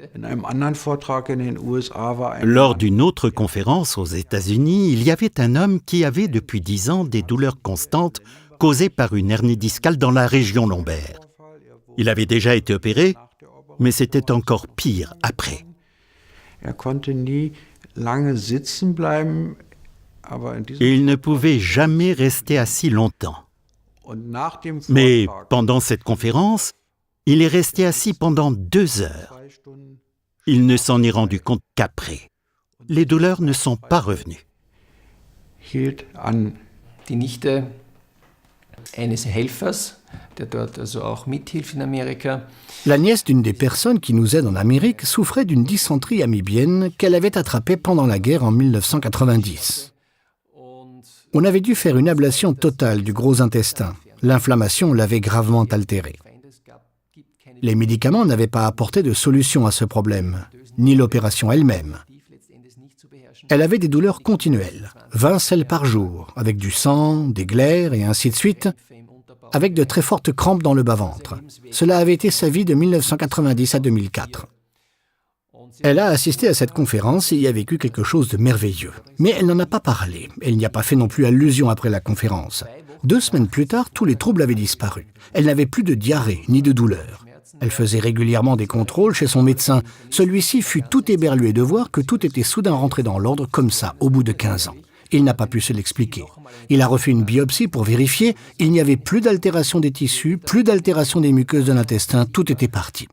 Lors d'une autre conférence aux États-Unis, il y avait un homme qui avait depuis 10 ans des douleurs constantes causées par une hernie discale dans la région lombaire. Il avait déjà été opéré, mais c'était encore pire après. Et il ne pouvait jamais rester assis longtemps. Mais pendant cette conférence, il est resté assis pendant 2 heures. Il ne s'en est rendu compte qu'après. Les douleurs ne sont pas revenues.
Die Nichte eines Helfers, der dort also auch mithilft in Amerika.
La nièce d'une des personnes qui nous aide en Amérique souffrait d'une dysenterie amibienne qu'elle avait attrapée pendant la guerre en 1990. On avait dû faire une ablation totale du gros intestin. L'inflammation l'avait gravement altérée. Les médicaments n'avaient pas apporté de solution à ce problème, ni l'opération elle-même. Elle avait des douleurs continuelles, 20 selles par jour, avec du sang, des glaires et ainsi de suite, avec de très fortes crampes dans le bas-ventre. Cela avait été sa vie de 1990 à 2004. Elle a assisté à cette conférence et y a vécu quelque chose de merveilleux. Mais elle n'en a pas parlé. Elle n'y a pas fait non plus allusion après la conférence. 2 semaines plus tard, tous les troubles avaient disparu. Elle n'avait plus de diarrhée ni de douleur. Elle faisait régulièrement des contrôles chez son médecin. Celui-ci fut tout éberlué de voir que tout était soudain rentré dans l'ordre comme ça, au bout de 15 ans. Il n'a pas pu se l'expliquer. Il a refait une biopsie pour vérifier. Il n'y avait plus d'altération des tissus, plus d'altération des muqueuses de l'intestin. Tout était parti.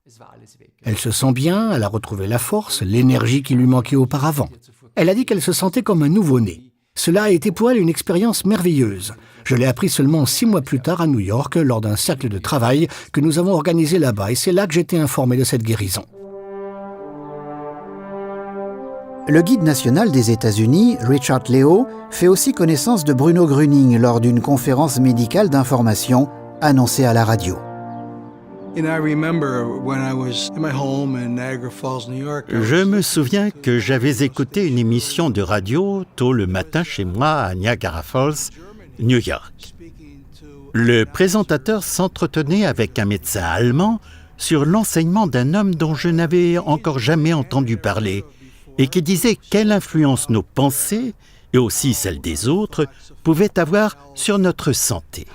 Elle se sent bien, elle a retrouvé la force, l'énergie qui lui manquait auparavant. Elle a dit qu'elle se sentait comme un nouveau-né. Cela a été pour elle une expérience merveilleuse. Je l'ai appris seulement 6 mois plus tard à New York, lors d'un cercle de travail que nous avons organisé là-bas, et c'est là que j'étais informé de cette guérison.
Le guide national des États-Unis, Richard Leo, fait aussi connaissance de Bruno Gröning lors d'une conférence médicale d'information annoncée à la radio.
Je me souviens que j'avais écouté une émission de radio tôt le matin chez moi à Niagara Falls, New York. Le présentateur s'entretenait avec un médecin allemand sur l'enseignement d'un homme dont je n'avais encore jamais entendu parler et qui disait quelle influence nos pensées, et aussi celles des autres, pouvaient avoir sur notre santé.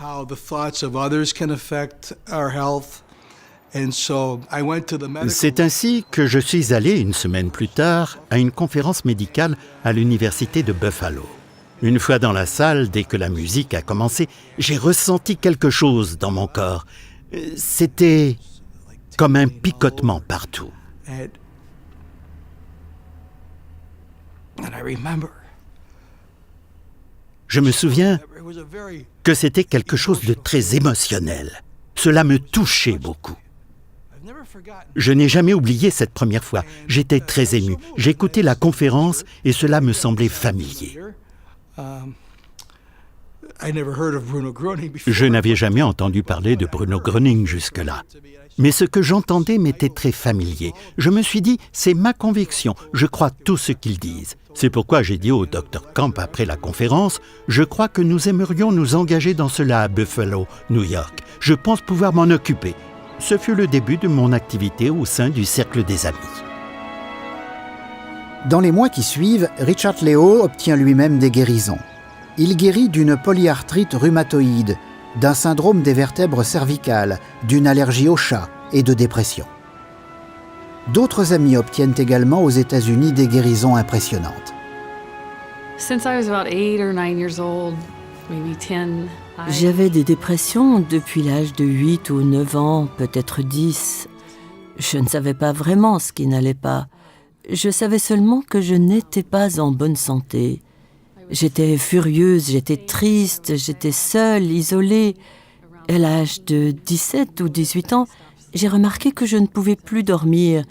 C'est ainsi que je suis allé, 1 semaine plus tard, à une conférence médicale à l'université de Buffalo. Une fois dans la salle, dès que la musique a commencé, j'ai ressenti quelque chose dans mon corps. C'était comme un picotement partout. Je me souviens que c'était quelque chose de très émotionnel. Cela me touchait beaucoup. Je n'ai jamais oublié cette première fois. J'étais très ému. J'écoutais la conférence et cela me semblait familier. Je n'avais jamais entendu parler de Bruno Gröning jusque-là. Mais ce que j'entendais m'était très familier. Je me suis dit, c'est ma conviction, je crois tout ce qu'ils disent. C'est pourquoi j'ai dit au Dr Camp après la conférence, je crois que nous aimerions nous engager dans cela à Buffalo, New York. Je pense pouvoir m'en occuper. Ce fut le début de mon activité au sein du Cercle des Amis.
Dans les mois qui suivent, Richard Leo obtient lui-même des guérisons. Il guérit d'une polyarthrite rhumatoïde, d'un syndrome des vertèbres cervicales, d'une allergie aux chats et de dépression. D'autres amis obtiennent également aux États-Unis des guérisons impressionnantes.
J'avais des dépressions depuis l'âge de 8 ou 9 ans, peut-être 10. Je ne savais pas vraiment ce qui n'allait pas. Je savais seulement que je n'étais pas en bonne santé. J'étais furieuse, j'étais triste, j'étais seule, isolée. À l'âge de 17 ou 18 ans, j'ai remarqué que je ne pouvais plus dormir.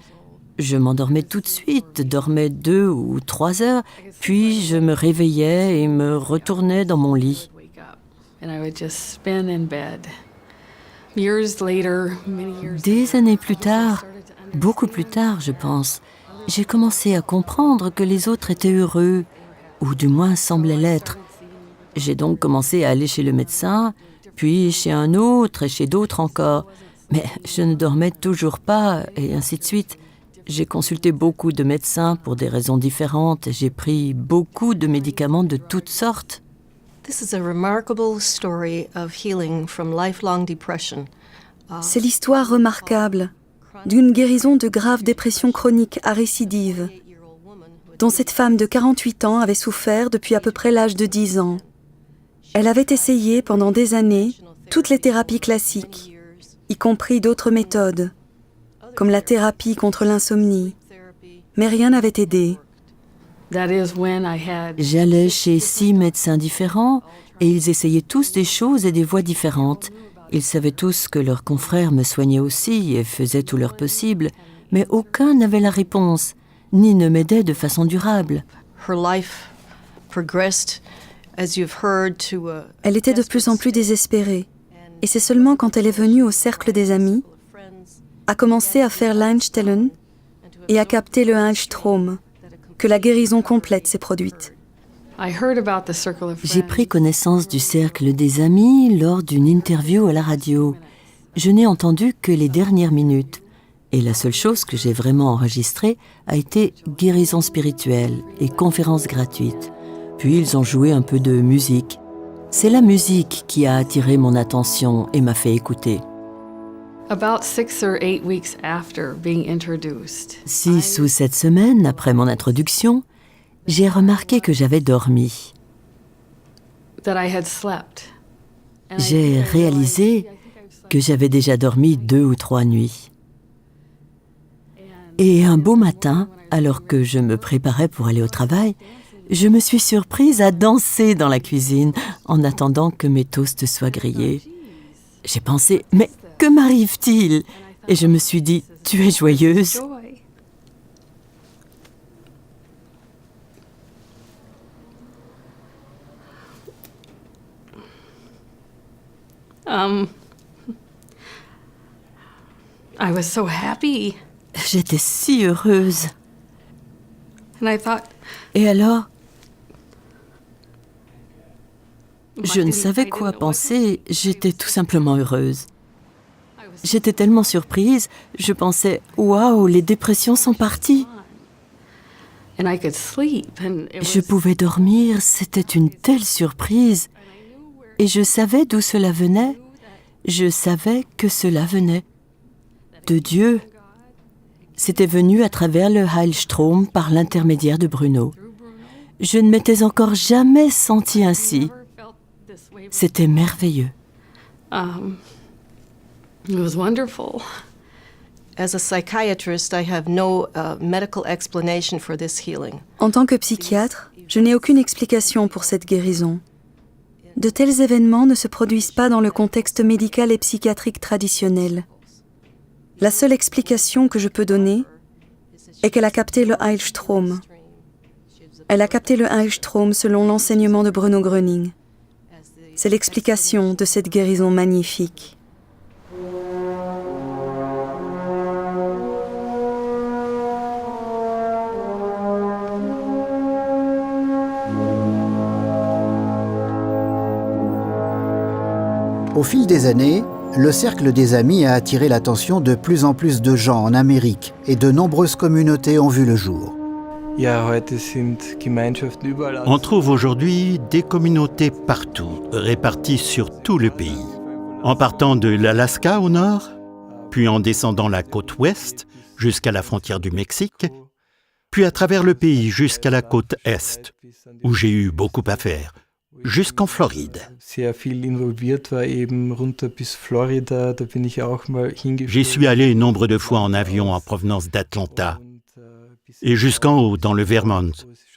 Je m'endormais tout de suite, dormais 2 ou 3 heures, puis je me réveillais et me retournais dans mon lit. Des années plus tard, beaucoup plus tard je pense, j'ai commencé à comprendre que les autres étaient heureux, ou du moins semblaient l'être. J'ai donc commencé à aller chez le médecin, puis chez un autre et chez d'autres encore. Mais je ne dormais toujours pas, et ainsi de suite. J'ai consulté beaucoup de médecins pour des raisons différentes. J'ai pris beaucoup de médicaments de toutes sortes.
C'est l'histoire remarquable d'une guérison de grave dépression chronique à récidive, dont cette femme de 48 ans avait souffert depuis à peu près l'âge de 10 ans. Elle avait essayé pendant des années toutes les thérapies classiques, y compris d'autres méthodes, comme la thérapie contre l'insomnie, mais rien n'avait aidé.
J'allais chez 6 médecins différents et ils essayaient tous des choses et des voies différentes. Ils savaient tous que leurs confrères me soignaient aussi et faisaient tout leur possible, mais aucun n'avait la réponse, ni ne m'aidait de façon durable.
Elle était de plus en plus désespérée, et c'est seulement quand elle est venue au cercle des amis, a commencé à faire l'Einstellen et à capter le Heilstrom, que la guérison complète s'est produite.
J'ai pris connaissance du cercle des amis lors d'une interview à la radio. Je n'ai entendu que les dernières minutes. Et la seule chose que j'ai vraiment enregistrée a été guérison spirituelle et conférences gratuites. Puis ils ont joué un peu de musique. C'est la musique qui a attiré mon attention et m'a fait écouter. 6 ou 7 semaines après mon introduction, j'ai remarqué que j'avais dormi. J'ai réalisé que j'avais déjà dormi 2 ou 3 nuits. Et un beau matin, alors que je me préparais pour aller au travail, je me suis surprise à danser dans la cuisine en attendant que mes toasts soient grillés. J'ai pensé, mais que m'arrive-t-il? Et je me suis dit, tu es joyeuse?
I was so happy.
J'étais si heureuse.
And I thought,
et alors, je ne savais quoi penser, j'étais tout simplement heureuse. J'étais tellement surprise, je pensais, waouh, les dépressions sont parties. Je pouvais dormir, c'était une telle surprise. Et je savais d'où cela venait. Je savais que cela venait de Dieu. C'était venu à travers le Heilstrom par l'intermédiaire de Bruno. Je ne m'étais encore jamais sentie ainsi. C'était merveilleux.
It was wonderful.
As a psychiatrist, I have no medical explanation for this healing.
En tant que psychiatre, je n'ai aucune explication pour cette guérison. De tels événements ne se produisent pas dans le contexte médical et psychiatrique traditionnel. La seule explication que je peux donner est qu'elle a capté le Heilstrom. Elle a capté le Heilstrom selon l'enseignement de Bruno Gröning. C'est l'explication de cette guérison magnifique.
Au fil des années, le cercle des amis a attiré l'attention de plus en plus de gens en Amérique et de nombreuses communautés ont vu le jour.
On trouve aujourd'hui des communautés partout, réparties sur tout le pays. En partant de l'Alaska au nord, puis en descendant la côte ouest jusqu'à la frontière du Mexique, puis à travers le pays jusqu'à la côte est, où j'ai eu beaucoup à faire, jusqu'en Floride. J'y suis allé nombre de fois en avion en provenance d'Atlanta et jusqu'en haut dans le Vermont,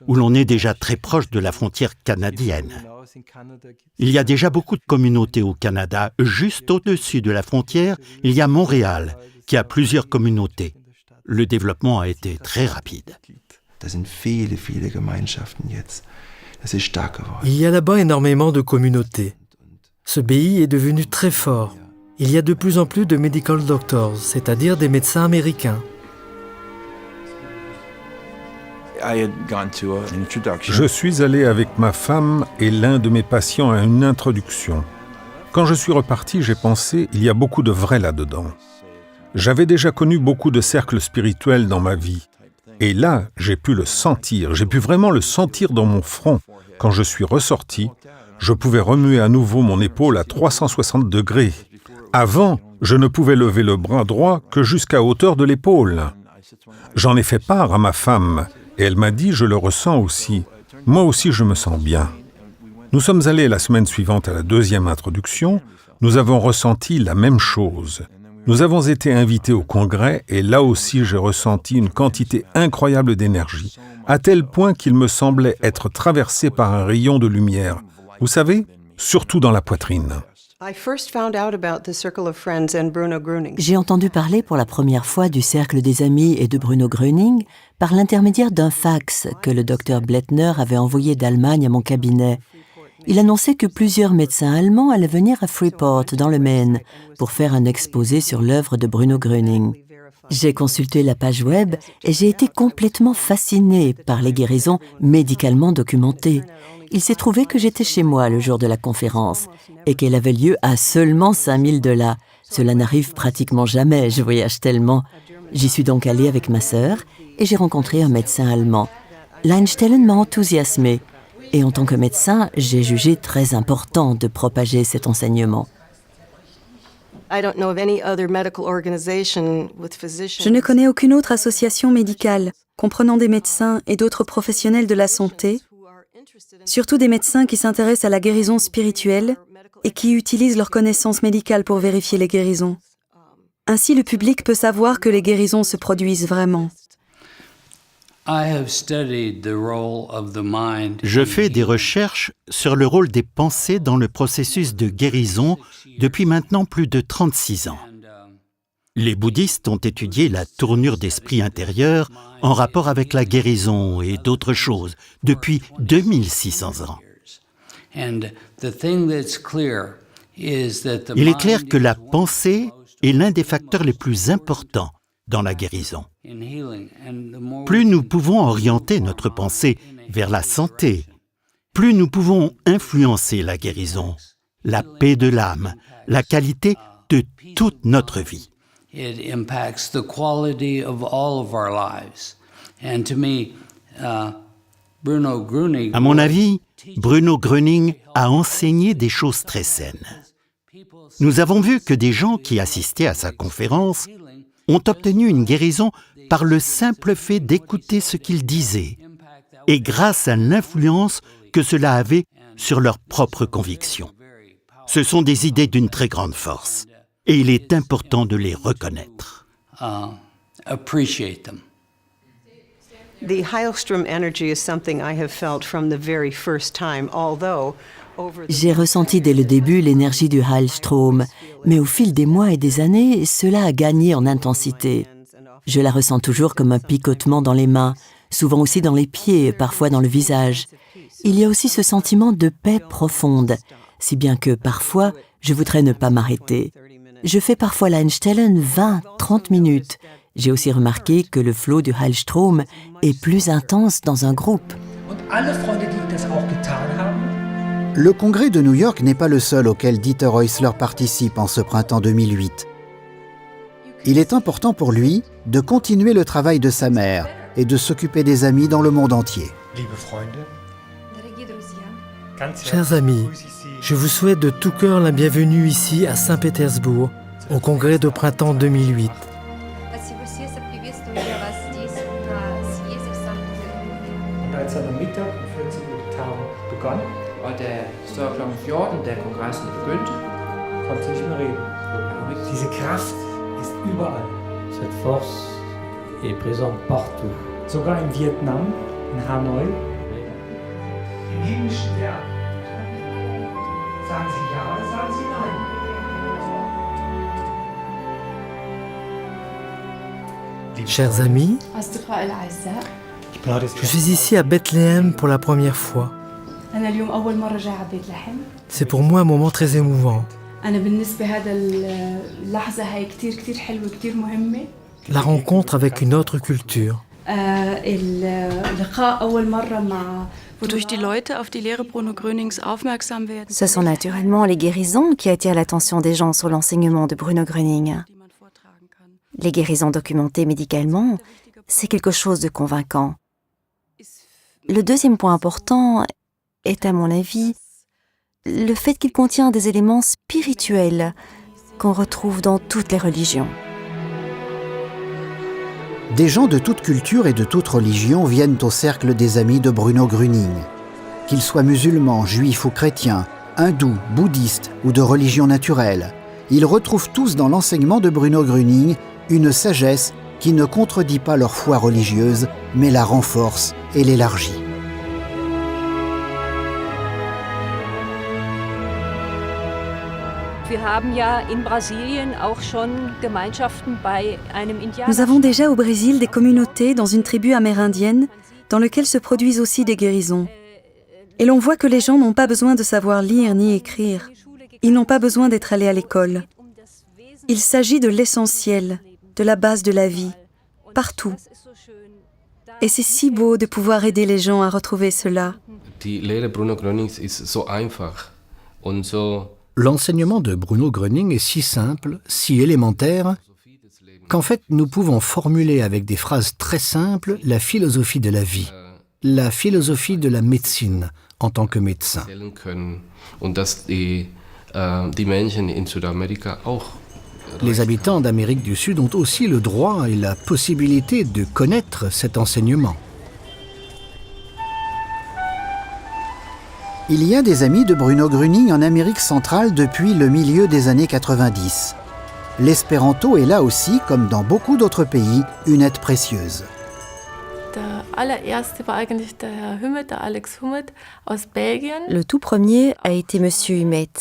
où l'on est déjà très proche de la frontière canadienne. Il y a déjà beaucoup de communautés au Canada. Juste au-dessus de la frontière, il y a Montréal, qui a plusieurs communautés. Le développement a été très rapide.
Il y a là-bas énormément de communautés. Ce pays est devenu très fort. Il y a de plus en plus de medical doctors, c'est-à-dire des médecins américains.
Je suis allé avec ma femme et l'un de mes patients à une introduction. Quand je suis reparti, j'ai pensé, il y a beaucoup de vrai là-dedans. J'avais déjà connu beaucoup de cercles spirituels dans ma vie. Et là, j'ai pu le sentir, j'ai pu vraiment le sentir dans mon front. Quand je suis ressorti, je pouvais remuer à nouveau mon épaule à 360 degrés. Avant, je ne pouvais lever le bras droit que jusqu'à hauteur de l'épaule. J'en ai fait part à ma femme, et elle m'a dit, je le ressens aussi. Moi aussi, je me sens bien. Nous sommes allés la semaine suivante à la deuxième introduction. Nous avons ressenti la même chose. Nous avons été invités au congrès et là aussi j'ai ressenti une quantité incroyable d'énergie, à tel point qu'il me semblait être traversé par un rayon de lumière. Vous savez, surtout dans la poitrine.
J'ai entendu parler pour la première fois du Cercle des Amis et de Bruno Gröning par l'intermédiaire d'un fax que le docteur Blättner avait envoyé d'Allemagne à mon cabinet. Il annonçait que plusieurs médecins allemands allaient venir à Freeport, dans le Maine, pour faire un exposé sur l'œuvre de Bruno Gröning. J'ai consulté la page web et j'ai été complètement fascinée par les guérisons médicalement documentées. Il s'est trouvé que j'étais chez moi le jour de la conférence et qu'elle avait lieu à seulement 5000 de là. Cela n'arrive pratiquement jamais, je voyage tellement. J'y suis donc allée avec ma sœur et j'ai rencontré un médecin allemand. L'Einstellen m'a enthousiasmée. Et en tant que médecin, j'ai jugé très important de propager cet enseignement.
Je ne connais aucune autre association médicale comprenant des médecins et d'autres professionnels de la santé, surtout des médecins qui s'intéressent à la guérison spirituelle et qui utilisent leurs connaissances médicales pour vérifier les guérisons. Ainsi, le public peut savoir que les guérisons se produisent vraiment.
Je fais des recherches sur le rôle des pensées dans le processus de guérison depuis maintenant plus de 36 ans. Les bouddhistes ont étudié la tournure d'esprit intérieur en rapport avec la guérison et d'autres choses depuis 2600 ans. Il est clair que la pensée est l'un des facteurs les plus importants dans la guérison. Plus nous pouvons orienter notre pensée vers la santé, plus nous pouvons influencer la guérison, la paix de l'âme, la qualité de toute notre vie. À mon avis, Bruno Gröning a enseigné des choses très saines. Nous avons vu que des gens qui assistaient à sa conférence ont obtenu une guérison par le simple fait d'écouter ce qu'il disait et grâce à l'influence que cela avait sur leurs propres convictions. Ce sont des idées d'une très grande force et il est important de les reconnaître.
The Heilstrom energy is something I have felt from the very first time, although
J'ai ressenti dès le début l'énergie du Heilstrom, mais au fil des mois et des années, cela a gagné en intensité. Je la ressens toujours comme un picotement dans les mains, souvent aussi dans les pieds, parfois dans le visage. Il y a aussi ce sentiment de paix profonde, si bien que parfois, je voudrais ne pas m'arrêter. Je fais parfois l'Einstellen 20-30 minutes. J'ai aussi remarqué que le flot du Heilstrom est plus intense dans un groupe.
Le congrès de New York n'est pas le seul auquel Dieter Häusler participe en ce printemps 2008. Il est important pour lui de continuer le travail de sa mère et de s'occuper des amis dans le monde entier.
Chers amis, je vous souhaite de tout cœur la bienvenue ici à Saint-Pétersbourg, au congrès de printemps 2008.
Og da så kl. 14, da kongressen begyndte,
konnte sie nicht mehr reden. Diese Kraft ist überall.
Cette force est présente partout.
Sogar in Vietnam, in Hanoi. Im himmlischen Werk. Sagen Sie ja oder sagen Sie nein?
Chers amis, je suis ici à Bethléem pour la première fois. C'est pour moi un moment très émouvant. La rencontre avec une autre culture.
Ce sont naturellement les guérisons qui attirent l'attention des gens sur l'enseignement de Bruno Gröning. Les guérisons documentées médicalement, c'est quelque chose de convaincant. Le deuxième point important est, à mon avis, le fait qu'il contient des éléments spirituels qu'on retrouve dans toutes les religions.
Des gens de toute culture et de toute religion viennent au cercle des amis de Bruno Gröning. Qu'ils soient musulmans, juifs ou chrétiens, hindous, bouddhistes ou de religion naturelle, ils retrouvent tous dans l'enseignement de Bruno Gröning une sagesse qui ne contredit pas leur foi religieuse, mais la renforce et l'élargit.
Nous avons déjà au Brésil des communautés dans une tribu amérindienne dans lesquelles se produisent aussi des guérisons. Et l'on voit que les gens n'ont pas besoin de savoir lire ni écrire. Ils n'ont pas besoin d'être allés à l'école. Il s'agit de l'essentiel, de la base de la vie, partout. Et c'est si beau de pouvoir aider les gens à retrouver cela.
L'enseignement de Bruno Gröning est si simple, si élémentaire, qu'en fait nous pouvons formuler avec des phrases très simples la philosophie de la vie, la philosophie de la médecine en tant que médecin. Les habitants d'Amérique du Sud ont aussi le droit et la possibilité de connaître cet enseignement.
Il y a des amis de Bruno Gröning en Amérique centrale depuis le milieu des années 90. L'espéranto est là aussi, comme dans beaucoup d'autres pays, une aide précieuse.
Le tout premier a été Monsieur Humet,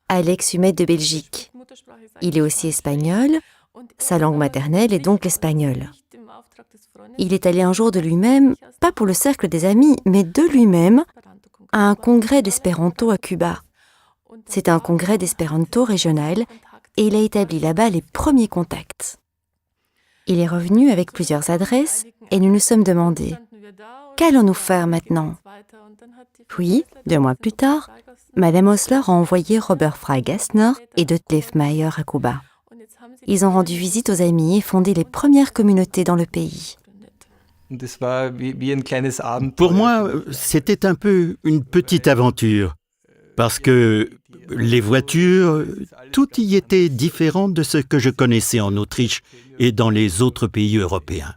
Alex Humet de Belgique. Il est aussi espagnol, sa langue maternelle est donc l'espagnol. Il est allé un jour de lui-même, pas pour le cercle des amis, mais de lui-même, à un congrès d'espéranto à Cuba. C'est un congrès d'espéranto régional et il a établi là-bas les premiers contacts. Il est revenu avec plusieurs adresses et nous nous sommes demandé « Qu'allons-nous faire maintenant ?» Puis, 2 mois plus tard, Madame Osler a envoyé Robert Freigassner et Detlef Meyer à Cuba. Ils ont rendu visite aux amis et fondé les premières communautés dans le pays.
Pour moi, c'était un peu une petite aventure, parce que les voitures, tout y était différent de ce que je connaissais en Autriche et dans les autres pays européens.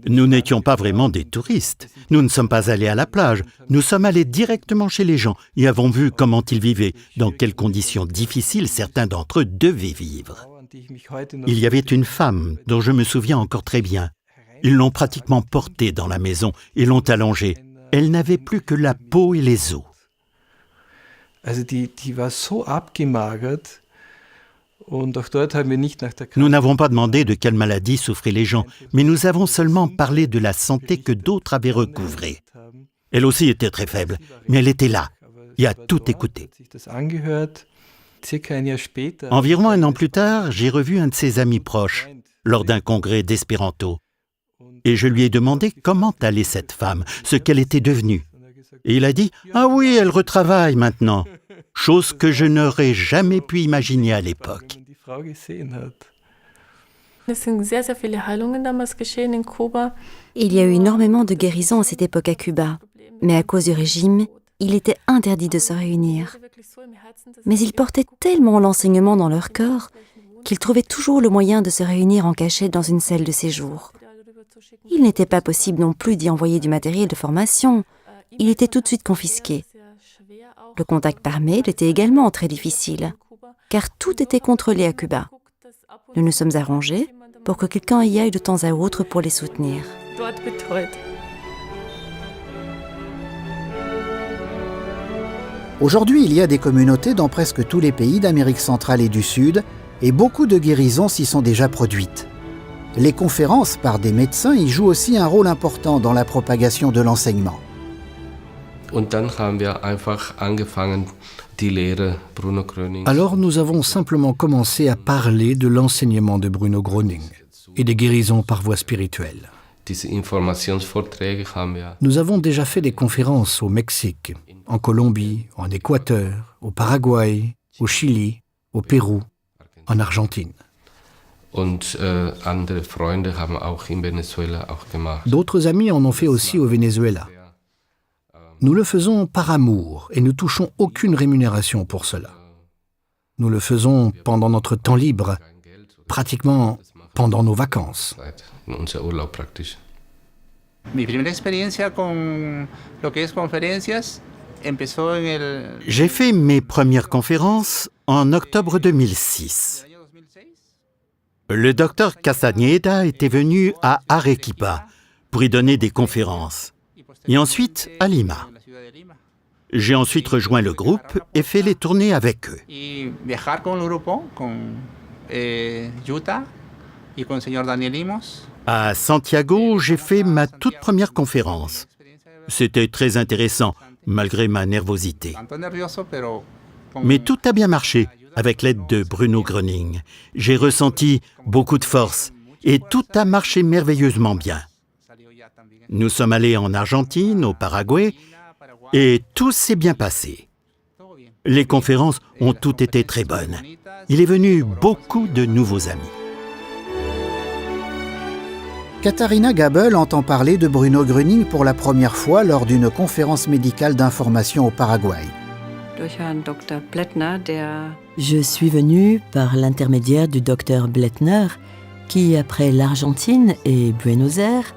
Nous n'étions pas vraiment des touristes. Nous ne sommes pas allés à la plage. Nous sommes allés directement chez les gens et avons vu comment ils vivaient, dans quelles conditions difficiles certains d'entre eux devaient vivre. Il y avait une femme dont je me souviens encore très bien. Ils l'ont pratiquement portée dans la maison et l'ont allongée. Elle n'avait plus que la peau et les os. Nous n'avons pas demandé de quelle maladie souffraient les gens, mais nous avons seulement parlé de la santé que d'autres avaient recouvrée. Elle aussi était très faible, mais elle était là et a tout écouté. Environ 1 an plus tard, j'ai revu un de ses amis proches lors d'un congrès d'espéranto. Et je lui ai demandé comment allait cette femme, ce qu'elle était devenue. Et il a dit « Ah oui, elle retravaille maintenant », chose que je n'aurais jamais pu imaginer à l'époque.
Il y a eu énormément de guérisons à cette époque à Cuba, mais à cause du régime, il était interdit de se réunir. Mais ils portaient tellement l'enseignement dans leur cœur qu'ils trouvaient toujours le moyen de se réunir en cachette dans une salle de séjour. Il n'était pas possible non plus d'y envoyer du matériel de formation. Il était tout de suite confisqué. Le contact par mail était également très difficile, car tout était contrôlé à Cuba. Nous nous sommes arrangés pour que quelqu'un y aille de temps à autre pour les soutenir.
Aujourd'hui, il y a des communautés dans presque tous les pays d'Amérique centrale et du Sud, et beaucoup de guérisons s'y sont déjà produites. Les conférences par des médecins y jouent aussi un rôle important dans la propagation de l'enseignement.
Alors nous avons simplement commencé à parler de l'enseignement de Bruno Gröning et des guérisons par voie spirituelle. Nous avons déjà fait des conférences au Mexique, en Colombie, en Équateur, au Paraguay, au Chili, au Pérou, en Argentine. D'autres amis en ont fait aussi au Venezuela. Nous le faisons par amour et ne touchons aucune rémunération pour cela. Nous le faisons pendant notre temps libre, pratiquement pendant nos vacances.
J'ai fait mes premières conférences en octobre 2006. Le docteur Castañeda était venu à Arequipa pour y donner des conférences, et ensuite à Lima. J'ai ensuite rejoint le groupe et fait les tournées avec eux. À Santiago, j'ai fait ma toute première conférence. C'était très intéressant, malgré ma nervosité. Mais tout a bien marché avec l'aide de Bruno Gröning. J'ai ressenti beaucoup de force et tout a marché merveilleusement bien. Nous sommes allés en Argentine, au Paraguay, et tout s'est bien passé. Les conférences ont toutes été très bonnes. Il est venu beaucoup de nouveaux amis.
Katharina Gabel entend parler de Bruno Gröning pour la première fois lors d'une conférence médicale d'information au Paraguay.
Je suis venue par l'intermédiaire du docteur Blättner, qui, après l'Argentine et Buenos Aires,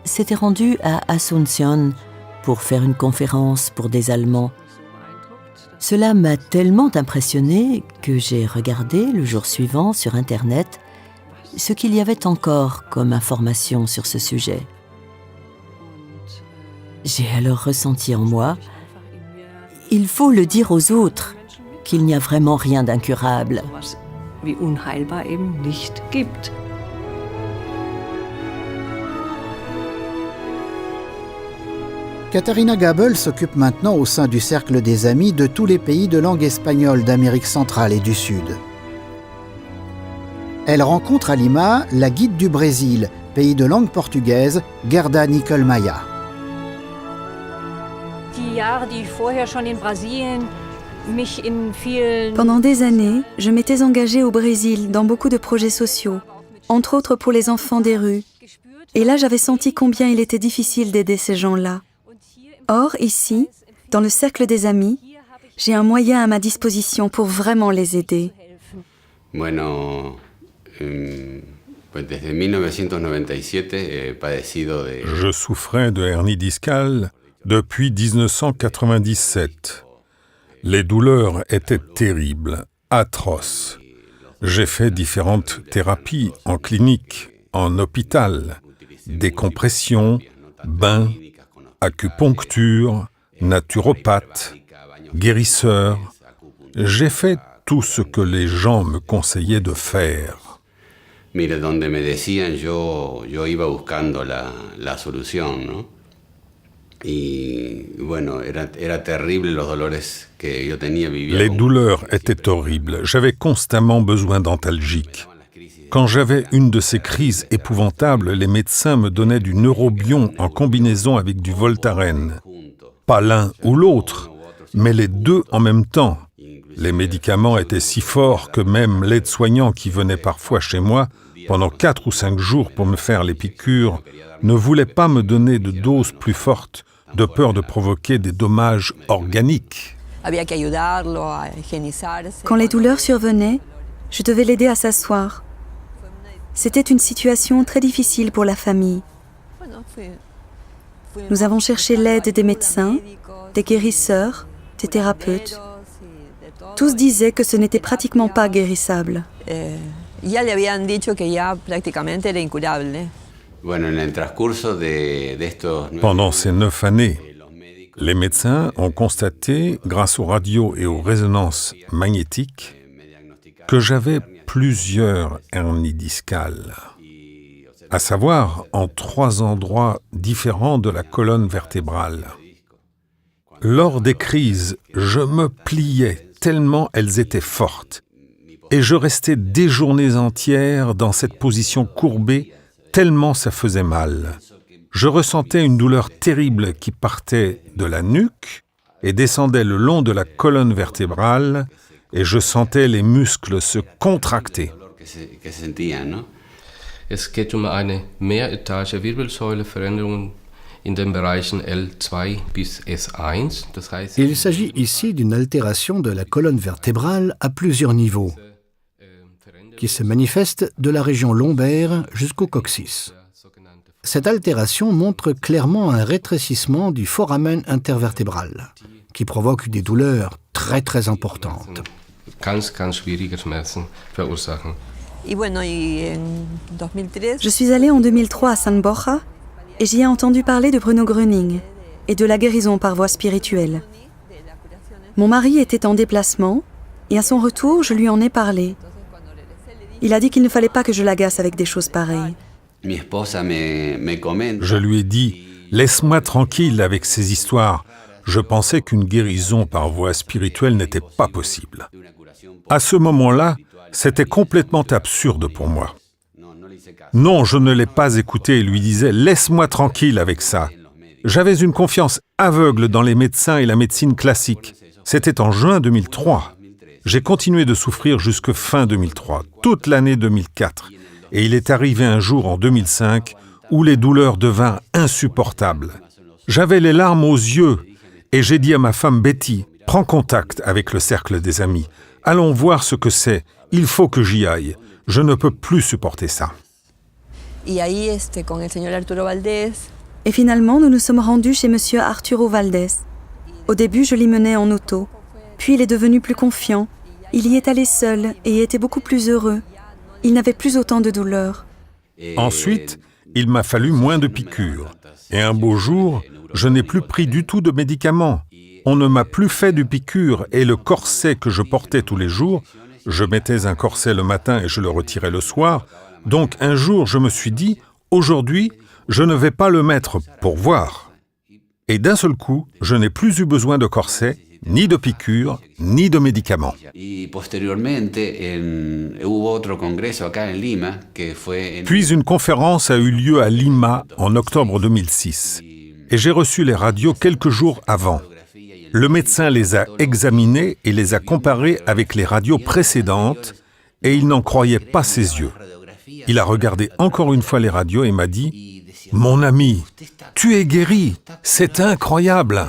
s'était rendu à Asunción pour faire une conférence pour des Allemands. Cela m'a tellement impressionnée que j'ai regardé le jour suivant sur Internet ce qu'il y avait encore comme information sur ce sujet. J'ai alors ressenti en moi « Il faut le dire aux autres qu'il n'y a vraiment rien d'incurable. »
Katharina Gabel s'occupe maintenant au sein du Cercle des Amis de tous les pays de langue espagnole d'Amérique centrale et du Sud. Elle rencontre à Lima la guide du Brésil, pays de langue portugaise, Gerda Nicole Maia.
Pendant des années, je m'étais engagée au Brésil dans beaucoup de projets sociaux, entre autres pour les enfants des rues. Et là, j'avais senti combien il était difficile d'aider ces gens-là. Or, ici, dans le Cercle des Amis, j'ai un moyen à ma disposition pour vraiment les aider.
Je souffrais de hernie discale depuis 1997. Les douleurs étaient terribles, atroces. J'ai fait différentes thérapies en clinique, en hôpital, décompression, bains, acupuncture, naturopathe, guérisseur. J'ai fait tout ce que les gens me conseillaient de faire.
Mire, donde me decían, yo iba buscando la solución, ¿no? Y bueno, era terrible los dolores que yo tenía viviendo.
Les douleurs étaient horribles. J'avais constamment besoin d'antalgiques. Quand j'avais une de ces crises épouvantables, les médecins me donnaient du Neurobion en combinaison avec du Voltaren. Pas l'un ou l'autre, mais les deux en même temps. Les médicaments étaient si forts que même l'aide-soignant qui venait parfois chez moi, pendant 4 ou 5 jours pour me faire les piqûres, ne voulait pas me donner de doses plus fortes, de peur de provoquer des dommages organiques.
Quand les douleurs survenaient, je devais l'aider à s'asseoir. C'était une situation très difficile pour la famille. Nous avons cherché l'aide des médecins, des guérisseurs, des thérapeutes. Tous disaient que ce n'était pratiquement pas guérissable.
Pendant ces 9 années, les médecins ont constaté, grâce aux radios et aux résonances magnétiques, que j'avais plusieurs hernies discales, à savoir en 3 endroits différents de la colonne vertébrale. Lors des crises, je me pliais tellement elles étaient fortes. Et je restais des journées entières dans cette position courbée, tellement ça faisait mal. Je ressentais une douleur terrible qui partait de la nuque et descendait le long de la colonne vertébrale, et je sentais les muscles se contracter.
Es geht eine Mehretage-Wirbelsäule-Veränderung in den Bereichen L2 bis S1. Das heißt,
Il s'agit ici d'une altération de la colonne vertébrale à plusieurs niveaux, qui se manifeste de la région lombaire jusqu'au coccyx. Cette altération montre clairement un rétrécissement du foramen intervertébral, qui provoque des douleurs très importantes.
ganz schwierige Schmerzen verursachen.
Je suis allée en 2003 à San Borja et j'y ai entendu parler de Bruno Gröning et de la guérison par voie spirituelle. Mon mari était en déplacement et à son retour, je lui en ai parlé. Il a dit qu'il ne fallait pas que je l'agace avec des choses pareilles.
Je lui ai dit « Laisse-moi tranquille avec ces histoires ». Je pensais qu'une guérison par voie spirituelle n'était pas possible. À ce moment-là, c'était complètement absurde pour moi. Non, je ne l'ai pas écouté et lui disais « Laisse-moi tranquille avec ça ». J'avais une confiance aveugle dans les médecins et la médecine classique. C'était en juin 2003. J'ai continué de souffrir jusque fin 2003, toute l'année 2004. Et il est arrivé un jour en 2005 où les douleurs devinrent insupportables. J'avais les larmes aux yeux et j'ai dit à ma femme Betty, prends contact avec le cercle des amis. Allons voir ce que c'est. Il faut que j'y aille. Je ne peux plus supporter ça.
Et finalement, nous nous sommes rendus chez M. Arturo Valdés. Au début, je l'y menais en auto. Puis il est devenu plus confiant. Il y est allé seul et était beaucoup plus heureux. Il n'avait plus autant de douleurs.
Ensuite, il m'a fallu moins de piqûres. Et un beau jour, je n'ai plus pris du tout de médicaments. On ne m'a plus fait de piqûres et le corset que je portais tous les jours, je mettais un corset le matin et je le retirais le soir. Donc un jour, je me suis dit, aujourd'hui, je ne vais pas le mettre pour voir. Et d'un seul coup, je n'ai plus eu besoin de corset, ni de piqûres, ni de médicaments. Puis une conférence a eu lieu à Lima en octobre 2006. Et j'ai reçu les radios quelques jours avant. Le médecin les a examinées et les a comparées avec les radios précédentes et il n'en croyait pas ses yeux. Il a regardé encore une fois les radios et m'a dit « Mon ami, tu es guéri, c'est incroyable !»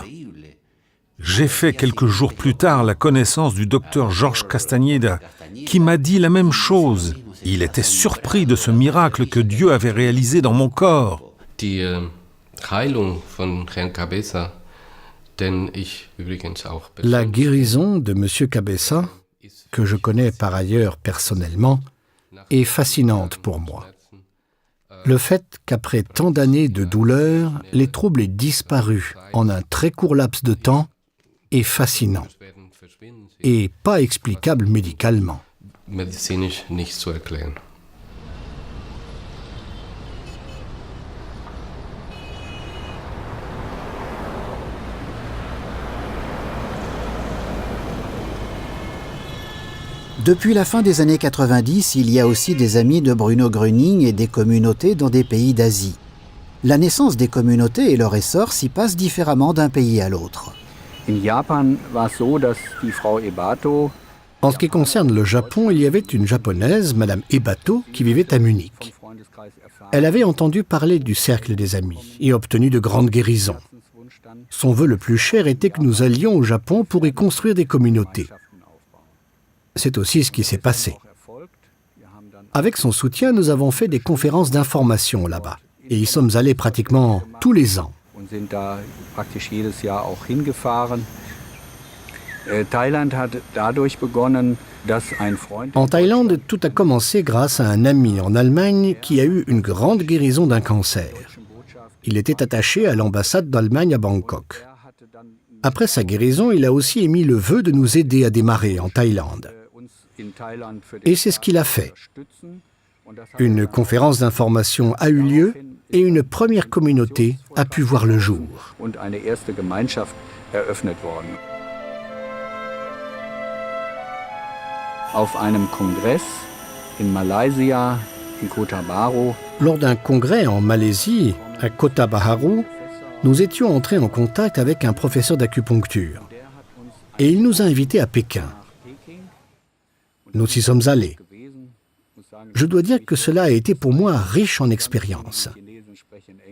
J'ai fait quelques jours plus tard la connaissance du docteur Georges Castañeda qui m'a dit la même chose. Il était surpris de ce miracle que Dieu avait réalisé dans mon corps.
La guérison de M. Cabeza, que je connais par ailleurs personnellement, est fascinante pour moi. Le fait qu'après tant d'années de douleur, les troubles aient disparu en un très court laps de temps est fascinant et pas explicable médicalement.
Depuis la fin des années 90, il y a aussi des amis de Bruno Gröning et des communautés dans des pays d'Asie. La naissance des communautés et leur essor s'y passent différemment d'un pays à l'autre.
En ce qui concerne le Japon, il y avait une japonaise, Madame Ebato, qui vivait à Munich. Elle avait entendu parler du cercle des amis et obtenu de grandes guérisons. Son vœu le plus cher était que nous allions au Japon pour y construire des communautés. C'est aussi ce qui s'est passé. Avec son soutien, nous avons fait des conférences d'information là-bas et y sommes allés pratiquement tous les ans. En Thaïlande, tout a commencé grâce à un ami en Allemagne qui a eu une grande guérison d'un cancer. Il était attaché à l'ambassade d'Allemagne à Bangkok. Après sa guérison, il a aussi émis le vœu de nous aider à démarrer en Thaïlande. Et c'est ce qu'il a fait. Une conférence d'information a eu lieu et une première communauté a pu voir le jour.
eröffnet worden. Auf einem Kongress in Malaysia, in Kota Bharu.
Lors d'un congrès en Malaisie, à Kota Bharu, nous étions entrés en contact avec un professeur d'acupuncture. Et il nous a invités à Pékin. Nous y sommes allés. Je dois dire que cela a été pour moi riche en expériences.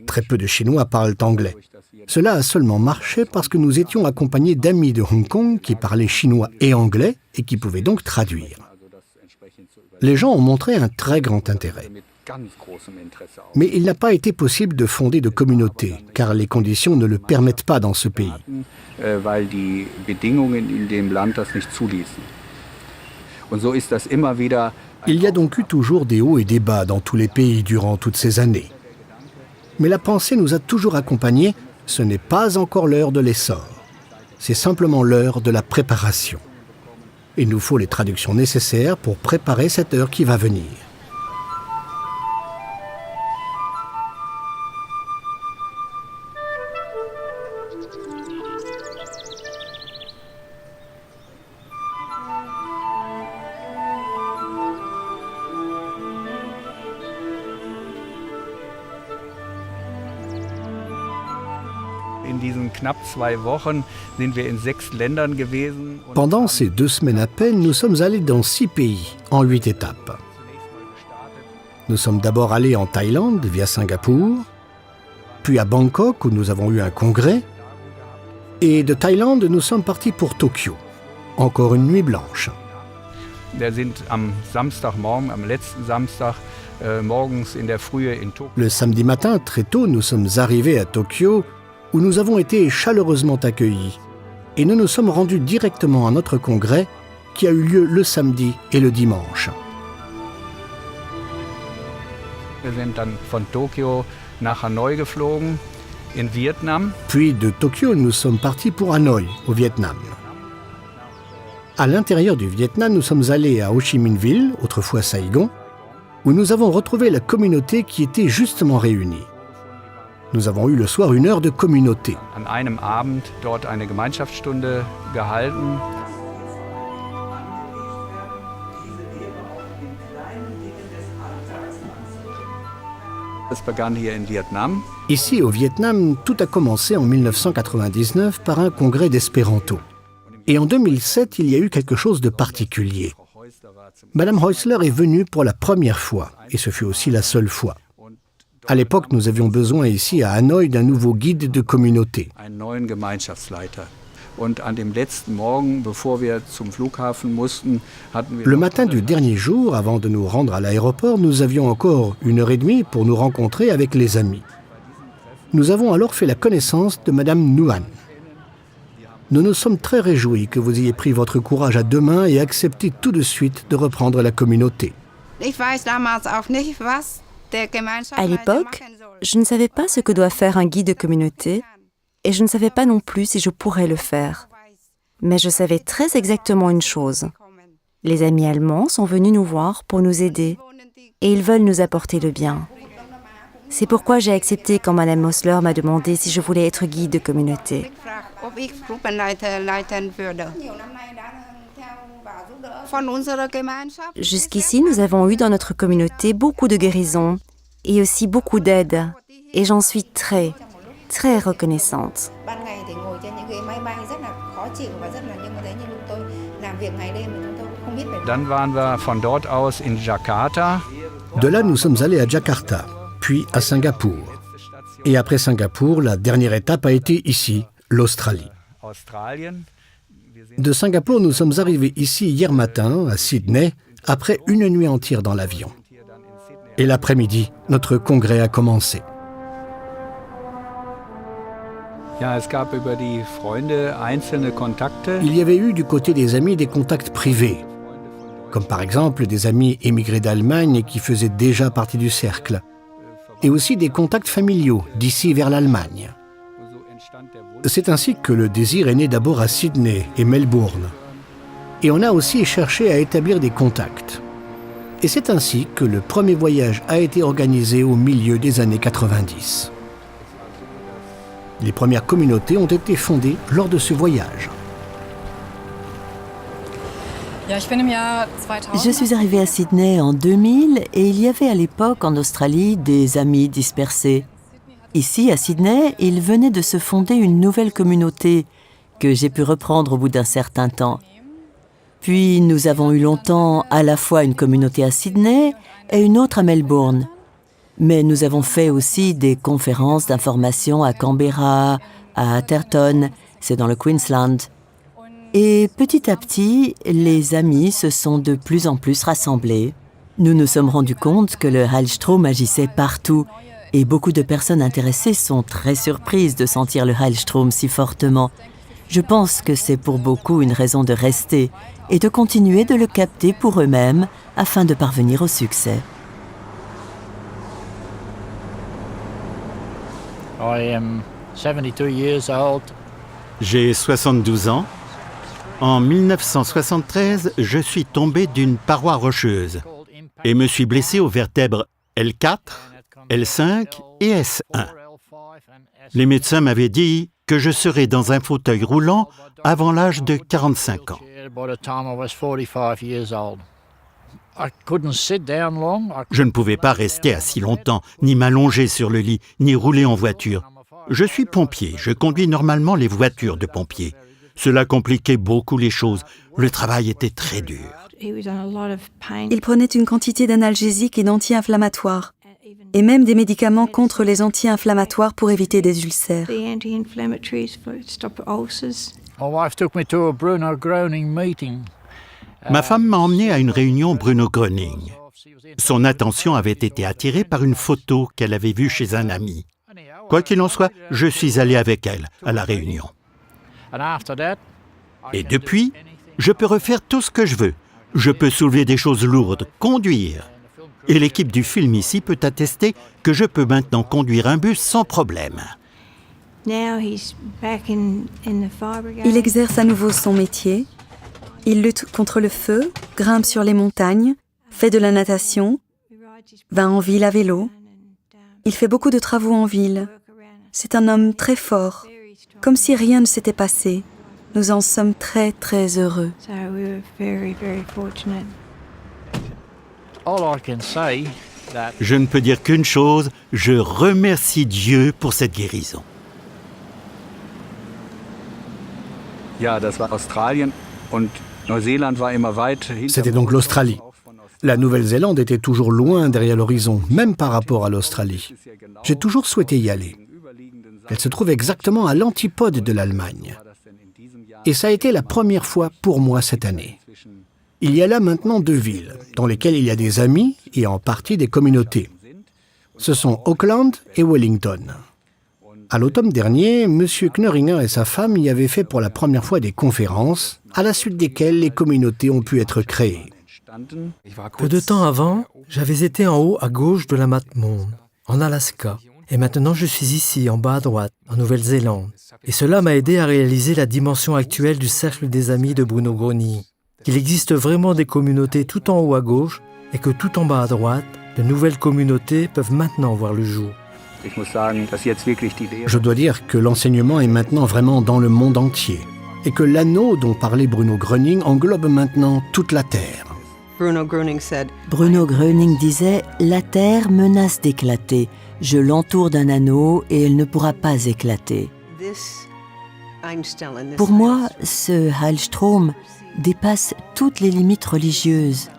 Très peu de Chinois parlent anglais. Cela a seulement marché parce que nous étions accompagnés d'amis de Hong Kong qui parlaient chinois et anglais et qui pouvaient donc traduire. Les gens ont montré un très grand intérêt. Mais il n'a pas été possible de fonder de communauté, car les conditions ne le permettent pas dans ce pays. Il y a donc eu toujours des hauts et des bas dans tous les pays durant toutes ces années. Mais la pensée nous a toujours accompagnés, ce n'est pas encore l'heure de l'essor. C'est simplement l'heure de la préparation. Il nous faut les traductions nécessaires pour préparer cette heure qui va venir. Pendant ces 2 semaines à peine, nous sommes allés dans 6 pays, en 8 étapes. Nous sommes d'abord allés en Thaïlande, via Singapour, puis à Bangkok, où nous avons eu un congrès, et de Thaïlande, nous sommes partis pour Tokyo. Encore une nuit blanche. Le samedi matin, très tôt, nous sommes arrivés à Tokyo, où nous avons été chaleureusement accueillis. Et nous nous sommes rendus directement à notre congrès, qui a eu lieu le samedi et le dimanche. Puis de Tokyo, nous sommes partis pour Hanoï, au Vietnam. À l'intérieur du Vietnam, nous sommes allés à Ho Chi Minh Ville, autrefois Saigon, où nous avons retrouvé la communauté qui était justement réunie. Nous avons eu le soir une heure de communauté.
An einem Abend dort eine Gemeinschaftsstunde gehalten. Es begann hier in Vietnam.
Ici, au Vietnam, tout a commencé en 1999 par un congrès d'espéranto. Et en 2007, il y a eu quelque chose de particulier. Madame Häusler est venue pour la première fois, et ce fut aussi la seule fois. À l'époque, nous avions besoin ici à Hanoï d'un nouveau guide de communauté. Le matin du dernier jour, avant de nous rendre à l'aéroport, nous avions encore 1h30 pour nous rencontrer avec les amis. Nous avons alors fait la connaissance de Madame Nguyen. Nous nous sommes très réjouis que vous ayez pris votre courage à 2 mains et accepté tout de suite de reprendre la communauté.
À l'époque, je ne savais pas ce que doit faire un guide de communauté et je ne savais pas non plus si je pourrais le faire. Mais je savais très exactement une chose. Les amis allemands sont venus nous voir pour nous aider et ils veulent nous apporter le bien. C'est pourquoi j'ai accepté quand Madame Häusler m'a demandé si je voulais être guide de communauté. Jusqu'ici, nous avons eu dans notre communauté beaucoup de guérisons et aussi beaucoup d'aide. Et j'en suis très, très reconnaissante.
Dann waren wir von dort aus in Jakarta.
De là, nous sommes allés à Jakarta, puis à Singapour. Et après Singapour, la dernière étape a été ici, l'Australie. De Singapour, nous sommes arrivés ici hier matin, à Sydney, après une nuit entière dans l'avion. Et l'après-midi, notre congrès a commencé. Il y avait eu du côté des amis des contacts privés, comme par exemple des amis émigrés d'Allemagne qui faisaient déjà partie du cercle, et aussi des contacts familiaux d'ici vers l'Allemagne. C'est ainsi que le désir est né d'abord à Sydney et Melbourne. Et on a aussi cherché à établir des contacts. Et c'est ainsi que le premier voyage a été organisé au milieu des années 90. Les premières communautés ont été fondées lors de ce voyage.
Je suis arrivée à Sydney en 2000 et il y avait à l'époque en Australie des amis dispersés. Ici, à Sydney, il venait de se fonder une nouvelle communauté que j'ai pu reprendre au bout d'un certain temps. Puis nous avons eu longtemps à la fois une communauté à Sydney et une autre à Melbourne. Mais nous avons fait aussi des conférences d'information à Canberra, à Atherton, c'est dans le Queensland. Et petit à petit, les amis se sont de plus en plus rassemblés. Nous nous sommes rendus compte que le Heilstrom agissait partout et beaucoup de personnes intéressées sont très surprises de sentir le Heilstrom si fortement. Je pense que c'est pour beaucoup une raison de rester et de continuer de le capter pour eux-mêmes afin de parvenir au succès.
J'ai 72 ans. En 1973, je suis tombé d'une paroi rocheuse et me suis blessé aux vertèbres L4, L5 et S1. Les médecins m'avaient dit que je serais dans un fauteuil roulant avant l'âge de 45 ans. Je ne pouvais pas rester assis longtemps, ni m'allonger sur le lit, ni rouler en voiture. Je suis pompier, je conduis normalement les voitures de pompiers. Cela compliquait beaucoup les choses. Le travail était très dur.
Il prenait une quantité d'analgésiques et d'anti-inflammatoires, et même des médicaments contre les anti-inflammatoires pour éviter des ulcères.
Ma femme m'a emmené à une réunion Bruno Gröning. Son attention avait été attirée par une photo qu'elle avait vue chez un ami. Quoi qu'il en soit, je suis allé avec elle à la réunion. Et depuis, je peux refaire tout ce que je veux. Je peux soulever des choses lourdes, conduire. Et l'équipe du film ici peut attester que je peux maintenant conduire un bus sans problème.
Il exerce à nouveau son métier. Il lutte contre le feu, grimpe sur les montagnes, fait de la natation, va en ville à vélo. Il fait beaucoup de travaux en ville. C'est un homme très fort, comme si rien ne s'était passé. Nous en sommes très, très heureux.
Je ne peux dire qu'une chose, je remercie Dieu pour cette guérison.
C'était donc l'Australie. La Nouvelle-Zélande était toujours loin derrière l'horizon, même par rapport à l'Australie. J'ai toujours souhaité y aller. Elle se trouve exactement à l'antipode de l'Allemagne. Et ça a été la première fois pour moi cette année. Il y a là maintenant 2 villes, dans lesquelles il y a des amis et en partie des communautés. Ce sont Auckland et Wellington. À l'automne dernier, M. Knöringer et sa femme y avaient fait pour la première fois des conférences, à la suite desquelles les communautés ont pu être créées.
Peu de temps avant, j'avais été en haut à gauche de la map monde, en Alaska. Et maintenant, je suis ici, en bas à droite, en Nouvelle-Zélande. Et cela m'a aidé à réaliser la dimension actuelle du cercle des amis de Bruno Gröning. Qu'il existe vraiment des communautés tout en haut à gauche et que tout en bas à droite, de nouvelles communautés peuvent maintenant voir le jour.
Je dois dire que l'enseignement est maintenant vraiment dans le monde entier et que l'anneau dont parlait Bruno Gröning englobe maintenant toute la Terre.
Bruno Gröning disait « La Terre menace d'éclater. Je l'entoure d'un anneau et elle ne pourra pas éclater. » Pour moi, ce Heilstrom dépasse toutes les limites religieuses.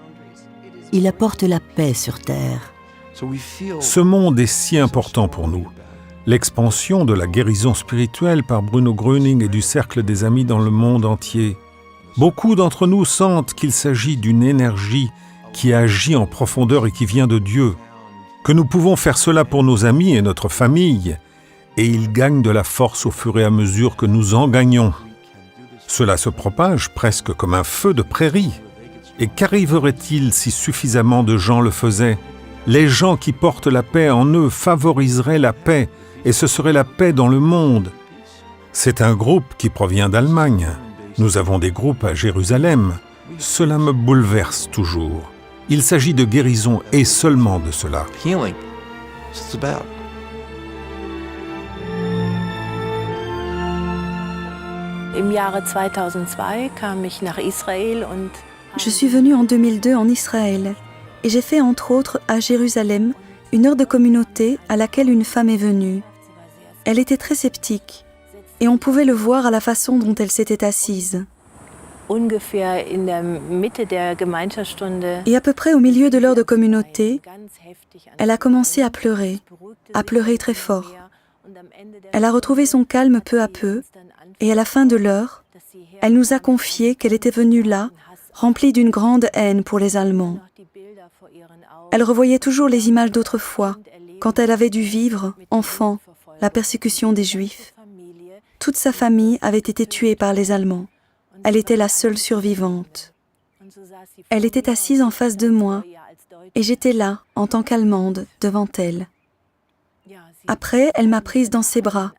Il apporte la paix sur Terre.
Ce monde est si important pour nous. L'expansion de la guérison spirituelle par Bruno Gröning et du cercle des amis dans le monde entier. Beaucoup d'entre nous sentent qu'il s'agit d'une énergie qui agit en profondeur et qui vient de Dieu, que nous pouvons faire cela pour nos amis et notre famille, et ils gagnent de la force au fur et à mesure que nous en gagnons. Cela se propage presque comme un feu de prairie. Et qu'arriverait-il si suffisamment de gens le faisaient ? Les gens qui portent la paix en eux favoriseraient la paix, et ce serait la paix dans le monde. C'est un groupe qui provient d'Allemagne. Nous avons des groupes à Jérusalem. Cela me bouleverse toujours. Il s'agit de guérison et seulement de cela.
Healing. It's about
Im Jahre 2002 kam ich nach Israel und
Je suis venue en 2002 en Israël et j'ai fait entre autres à Jérusalem une heure de communauté à laquelle une femme est venue. Elle était très sceptique et on pouvait le voir à la façon dont elle s'était assise.
ungefähr in der Mitte der Gemeinschaftsstunde
Et à peu près au milieu de l'heure de communauté, elle a commencé à pleurer très fort. Elle a retrouvé son calme peu à peu et à la fin de l'heure, elle nous a confié qu'elle était venue là, remplie d'une grande haine pour les Allemands. Elle revoyait toujours les images d'autrefois, quand elle avait dû vivre, enfant, la persécution des Juifs. Toute sa famille avait été tuée par les Allemands. Elle était la seule survivante. Elle était assise en face de moi et j'étais là, en tant qu'Allemande, devant elle. Après, elle m'a prise dans ses bras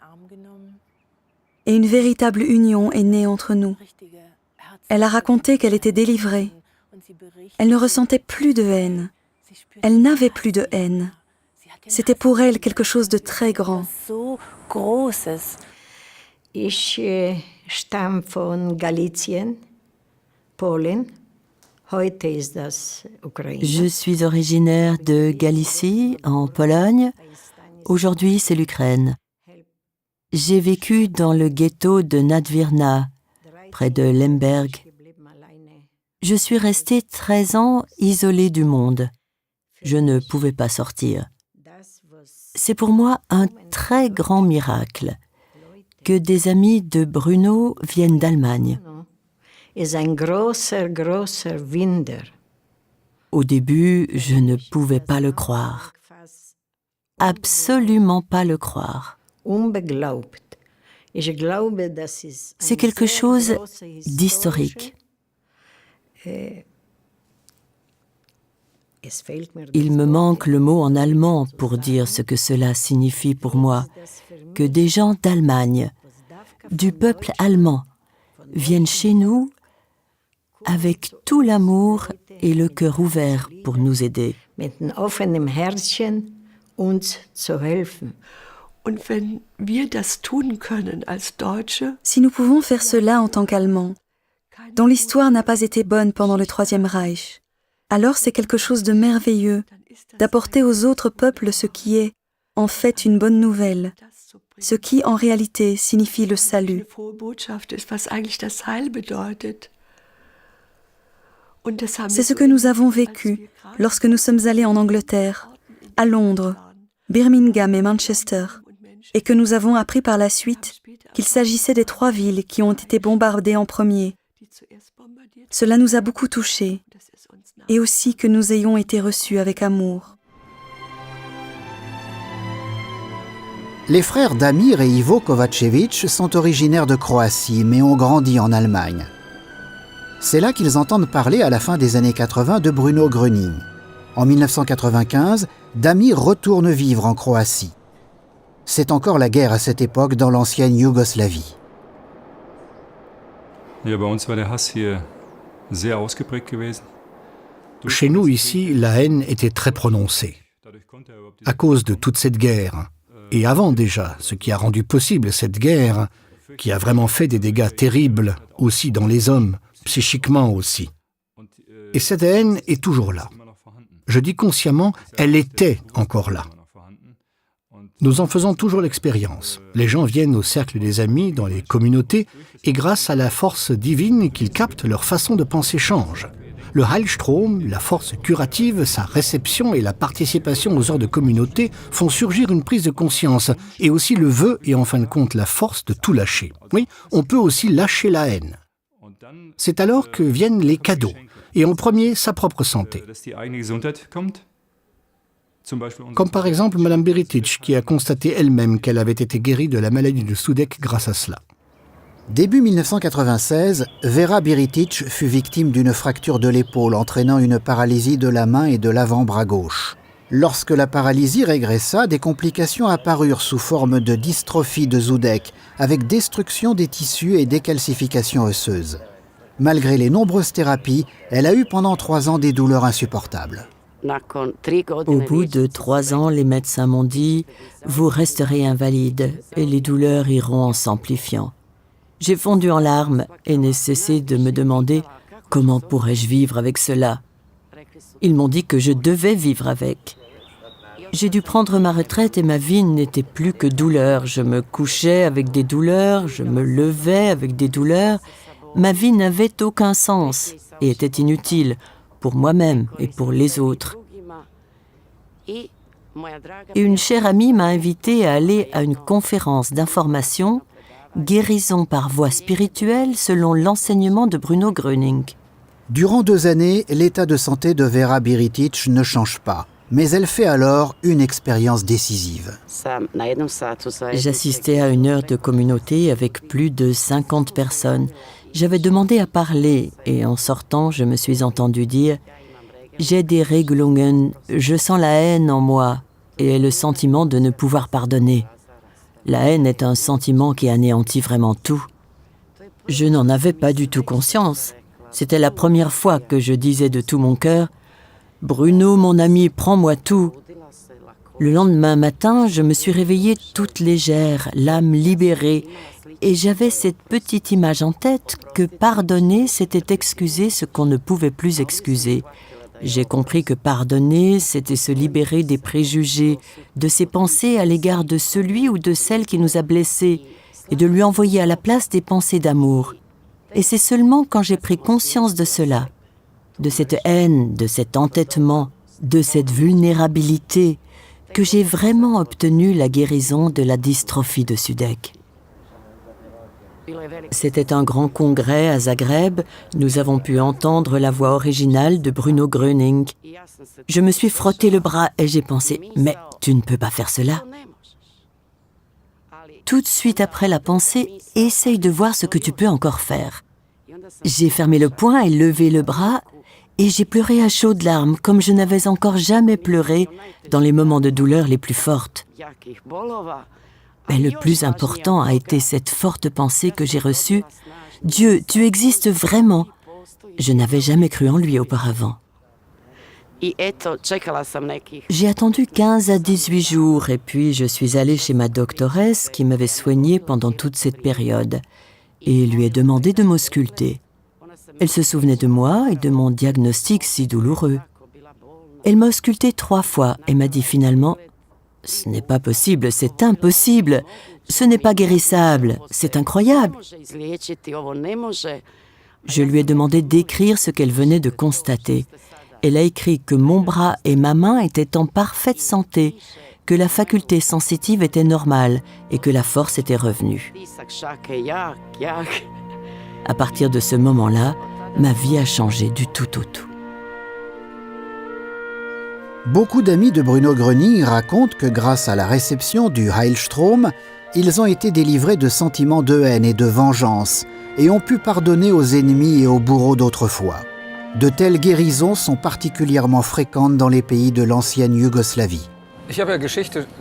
et une véritable union est née entre nous. Elle a raconté qu'elle était délivrée. Elle ne ressentait plus de haine. Elle n'avait plus de haine. C'était pour elle quelque chose de très grand.
Ich stamme von Galizien, Polen. Heute ist das Ukraine.
Je suis originaire de Galicie, en Pologne. Aujourd'hui, c'est l'Ukraine. J'ai vécu dans le ghetto de Nadvirna, près de Lemberg. Je suis restée 13 ans isolée du monde. Je ne pouvais pas sortir. C'est pour moi un très grand miracle que des amis de Bruno viennent d'Allemagne. Au début, je ne pouvais pas le croire. Absolument pas le croire. C'est quelque chose d'historique. Il me manque le mot en allemand pour dire ce que cela signifie pour moi, que des gens d'Allemagne, du peuple allemand, viennent chez nous avec tout l'amour et le cœur ouvert pour nous aider.
Si nous pouvons faire cela en tant qu'Allemands, dont l'histoire n'a pas été bonne pendant le Troisième Reich, alors c'est quelque chose de merveilleux d'apporter aux autres peuples ce qui est, en fait, une bonne nouvelle, ce qui, en réalité, signifie le salut. C'est ce que nous avons vécu lorsque nous sommes allés en Angleterre, à Londres, Birmingham et Manchester, et que nous avons appris par la suite qu'il s'agissait des 3 villes qui ont été bombardées en premier. Cela nous a beaucoup touchés, et aussi que nous ayons été reçus avec amour.
Les frères Damir et Ivo Kovačević sont originaires de Croatie, mais ont grandi en Allemagne. C'est là qu'ils entendent parler à la fin des années 80 de Bruno Gröning. En 1995, Damir retourne vivre en Croatie. C'est encore la guerre à cette époque dans l'ancienne Yougoslavie.
Chez nous, ici, la haine était très prononcée. À cause de toute cette guerre, et avant déjà, ce qui a rendu possible cette guerre, qui a vraiment fait des dégâts terribles, aussi dans les hommes, psychiquement aussi. Et cette haine est toujours là. Je dis consciemment, elle était encore là. Nous en faisons toujours l'expérience. Les gens viennent au cercle des amis, dans les communautés, et grâce à la force divine qu'ils captent, leur façon de penser change. Le Heilstrom, la force curative, sa réception et la participation aux heures de communauté font surgir une prise de conscience et aussi le vœu et en fin de compte la force de tout lâcher. Oui, on peut aussi lâcher la haine. C'est alors que viennent les cadeaux et en premier sa propre santé. Comme par exemple Madame Biritic qui a constaté elle-même qu'elle avait été guérie de la maladie de Sudeck grâce à cela.
Début 1996, Vera Biritic fut victime d'une fracture de l'épaule entraînant une paralysie de la main et de l'avant-bras gauche. Lorsque la paralysie régressa, des complications apparurent sous forme de dystrophie de Sudeck, avec destruction des tissus et décalcification osseuse. Malgré les nombreuses thérapies, elle a eu pendant 3 ans des douleurs insupportables.
Au bout de 3 ans, les médecins m'ont dit « Vous resterez invalide et les douleurs iront en s'amplifiant ». J'ai fondu en larmes et n'ai cessé de me demander comment pourrais-je vivre avec cela. Ils m'ont dit que je devais vivre avec. J'ai dû prendre ma retraite et ma vie n'était plus que douleur. Je me couchais avec des douleurs, je me levais avec des douleurs. Ma vie n'avait aucun sens et était inutile pour moi-même et pour les autres. Et une chère amie m'a invitée à aller à une conférence d'information « Guérison par voie spirituelle selon l'enseignement de Bruno Gröning ».
Durant 2 années, l'état de santé de Vera Biritic ne change pas. Mais elle fait alors une expérience décisive.
J'assistais à une heure de communauté avec plus de 50 personnes. J'avais demandé à parler et en sortant, je me suis entendu dire « J'ai des Regelungen, je sens la haine en moi et le sentiment de ne pouvoir pardonner. La haine est un sentiment qui anéantit vraiment tout. » Je n'en avais pas du tout conscience. C'était la première fois que je disais de tout mon cœur « Bruno, mon ami, prends-moi tout ». Le lendemain matin, je me suis réveillée toute légère, l'âme libérée, et j'avais cette petite image en tête que pardonner, c'était excuser ce qu'on ne pouvait plus excuser. J'ai compris que pardonner, c'était se libérer des préjugés, de ses pensées à l'égard de celui ou de celle qui nous a blessés, et de lui envoyer à la place des pensées d'amour. Et c'est seulement quand j'ai pris conscience de cela, de cette haine, de cet entêtement, de cette vulnérabilité, que j'ai vraiment obtenu la guérison de la dystrophie de Sudeck. C'était un grand congrès à Zagreb. Nous avons pu entendre la voix originale de Bruno Gröning. Je me suis frotté le bras et j'ai pensé « Mais tu ne peux pas faire cela !» Tout de suite après la pensée, essaye de voir ce que tu peux encore faire. J'ai fermé le poing et levé le bras et j'ai pleuré à chaudes larmes comme je n'avais encore jamais pleuré dans les moments de douleur les plus fortes. Mais le plus important a été cette forte pensée que j'ai reçue. « Dieu, tu existes vraiment !» Je n'avais jamais cru en lui auparavant. J'ai attendu 15 à 18 jours et puis je suis allée chez ma doctoresse qui m'avait soignée pendant toute cette période et lui ai demandé de m'ausculter. Elle se souvenait de moi et de mon diagnostic si douloureux. Elle m'a ausculté 3 fois et m'a dit finalement « Ce n'est pas possible, c'est impossible, ce n'est pas guérissable, c'est incroyable ». Je lui ai demandé d'écrire ce qu'elle venait de constater. Elle a écrit que mon bras et ma main étaient en parfaite santé, que la faculté sensitive était normale et que la force était revenue. À partir de ce moment-là, ma vie a changé du tout au tout.
Beaucoup d'amis de Bruno Gröning racontent que grâce à la réception du Heilstrom, ils ont été délivrés de sentiments de haine et de vengeance et ont pu pardonner aux ennemis et aux bourreaux d'autrefois. De telles guérisons sont particulièrement fréquentes dans les pays de l'ancienne Yougoslavie.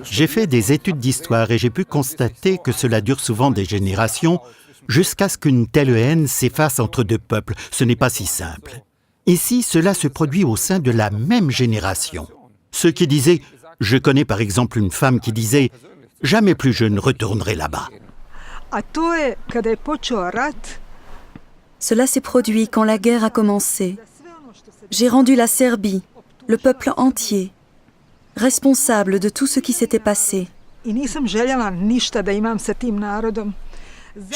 J'ai fait des études d'histoire et j'ai pu constater que cela dure souvent des générations jusqu'à ce qu'une telle haine s'efface entre 2 peuples. Ce n'est pas si simple. Ici, cela se produit au sein de la même génération. Ceux qui disaient, je connais par exemple une femme qui disait « Jamais plus je ne retournerai là-bas ».
Cela s'est produit quand la guerre a commencé. J'ai rendu la Serbie, le peuple entier, responsable de tout ce qui s'était passé. Je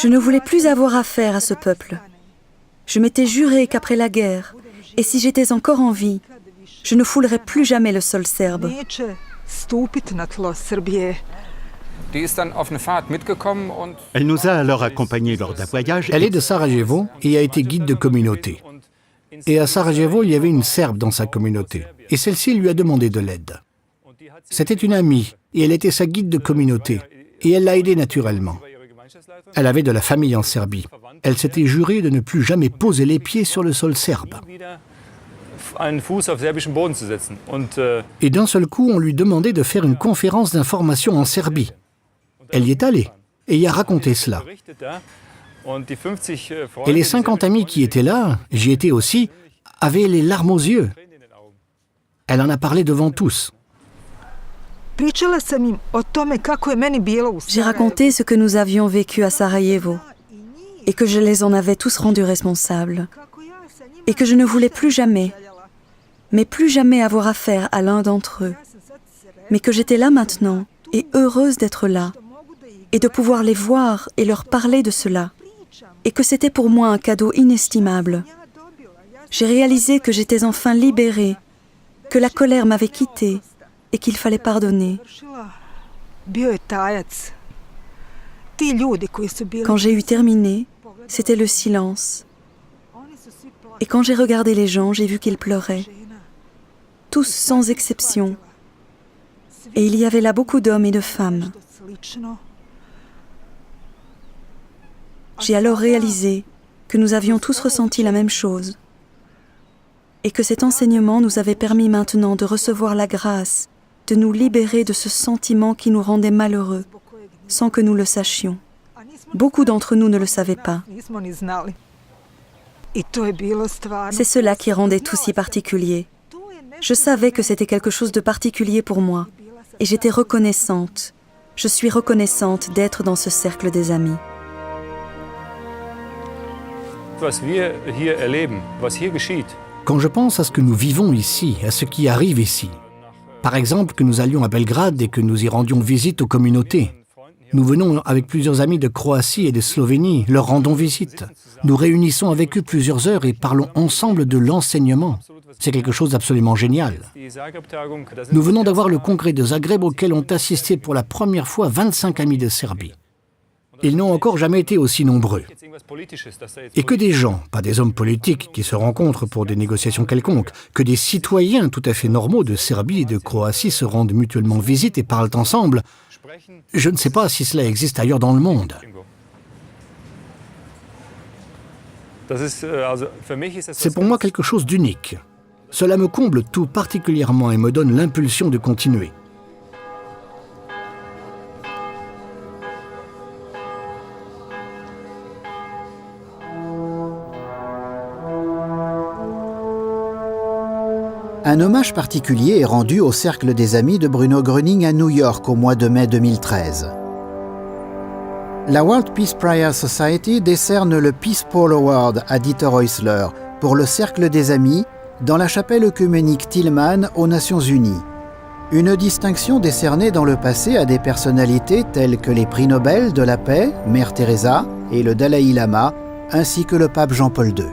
ne voulais plus avoir affaire à ce peuple. Je m'étais juré qu'après la guerre, et si j'étais encore en vie, je ne foulerais plus jamais le sol serbe.
Elle nous a alors accompagnés lors d'un voyage.
Elle est de Sarajevo et a été guide de communauté. Et à Sarajevo, il y avait une Serbe dans sa communauté. Et celle-ci lui a demandé de l'aide. C'était une amie et elle était sa guide de communauté. Et elle l'a aidée naturellement. Elle avait de la famille en Serbie. Elle s'était jurée de ne plus jamais poser les pieds sur le sol serbe. Et d'un seul coup, on lui demandait de faire une conférence d'information en Serbie. Elle y est allée et y a raconté cela. Et les 50 amis qui étaient là, j'y étais aussi, avaient les larmes aux yeux. Elle en a parlé devant tous.
J'ai raconté ce que nous avions vécu à Sarajevo. et que je les en avais tous rendus responsables, et que je ne voulais plus jamais, mais plus jamais avoir affaire à l'un d'entre eux, mais que j'étais là maintenant et heureuse d'être là, et de pouvoir les voir et leur parler de cela, et que c'était pour moi un cadeau inestimable. J'ai réalisé que j'étais enfin libérée, que la colère m'avait quittée et qu'il fallait pardonner. Quand j'ai eu terminé, c'était le silence. Et quand j'ai regardé les gens, j'ai vu qu'ils pleuraient. Tous sans exception. Et il y avait là beaucoup d'hommes et de femmes. J'ai alors réalisé que nous avions tous ressenti la même chose. Et que cet enseignement nous avait permis maintenant de recevoir la grâce, de nous libérer de ce sentiment qui nous rendait malheureux, sans que nous le sachions. Beaucoup d'entre nous ne le savaient pas. C'est cela qui rendait tout si particulier. Je savais que c'était quelque chose de particulier pour moi, et j'étais reconnaissante. Je suis reconnaissante d'être dans ce cercle des amis.
Quand je pense à ce que nous vivons ici, à ce qui arrive ici, par exemple que nous allions à Belgrade et que nous y rendions visite aux communautés, nous venons avec plusieurs amis de Croatie et de Slovénie, leur rendons visite. Nous réunissons avec eux plusieurs heures et parlons ensemble de l'enseignement. C'est quelque chose d'absolument génial. Nous venons d'avoir le congrès de Zagreb auquel ont assisté pour la première fois 25 amis de Serbie. Ils n'ont encore jamais été aussi nombreux. Et que des gens, pas des hommes politiques qui se rencontrent pour des négociations quelconques, que des citoyens tout à fait normaux de Serbie et de Croatie se rendent mutuellement visite et parlent ensemble, je ne sais pas si cela existe ailleurs dans le monde. C'est pour moi quelque chose d'unique. Cela me comble tout particulièrement et me donne l'impulsion de continuer.
Un hommage particulier est rendu au Cercle des Amis de Bruno Gröning à New York au mois de mai 2013. La World Peace Prayer Society décerne le Peace Pole Award à Dieter Häusler pour le Cercle des Amis dans la chapelle œcuménique Tillman aux Nations Unies. Une distinction décernée dans le passé à des personnalités telles que les prix Nobel de la paix, Mère Teresa et le Dalai Lama, ainsi que le pape Jean-Paul II.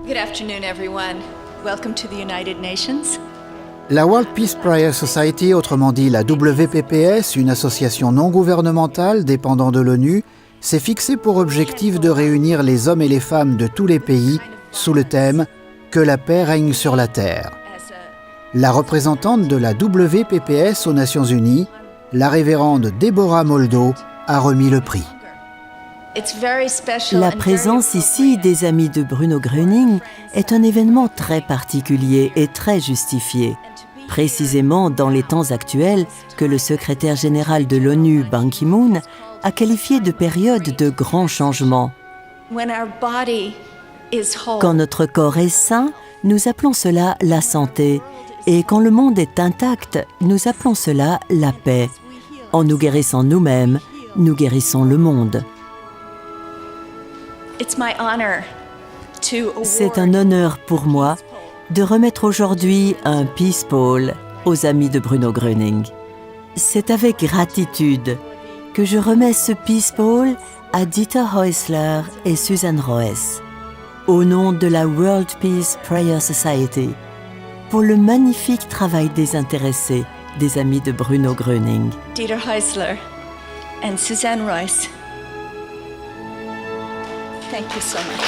Good afternoon, everyone. Welcome to the United Nations.
La World Peace Prayer Society, autrement dit la WPPS, une association non gouvernementale dépendant de l'ONU, s'est fixée pour objectif de réunir les hommes et les femmes de tous les pays sous le thème « Que la paix règne sur la terre ». La représentante de la WPPS aux Nations Unies, la révérende Deborah Moldo, a remis le prix.
La présence ici des amis de Bruno Gröning est un événement très particulier et très justifié, précisément dans les temps actuels que le secrétaire général de l'ONU, Ban Ki-moon, a qualifié de période de grands changements. Quand notre corps est sain, nous appelons cela la santé, et quand le monde est intact, nous appelons cela la paix. En nous guérissant nous-mêmes, nous guérissons le monde. C'est un honneur pour moi de remettre aujourd'hui un Peace Pole aux amis de Bruno Gröning. C'est avec gratitude que je remets ce Peace Pole à Dieter Häusler et Susan Roes, au nom de la World Peace Prayer Society, pour le magnifique travail désintéressé des amis de Bruno Gröning.
Dieter Häusler and Susan Roes. Thank you so much.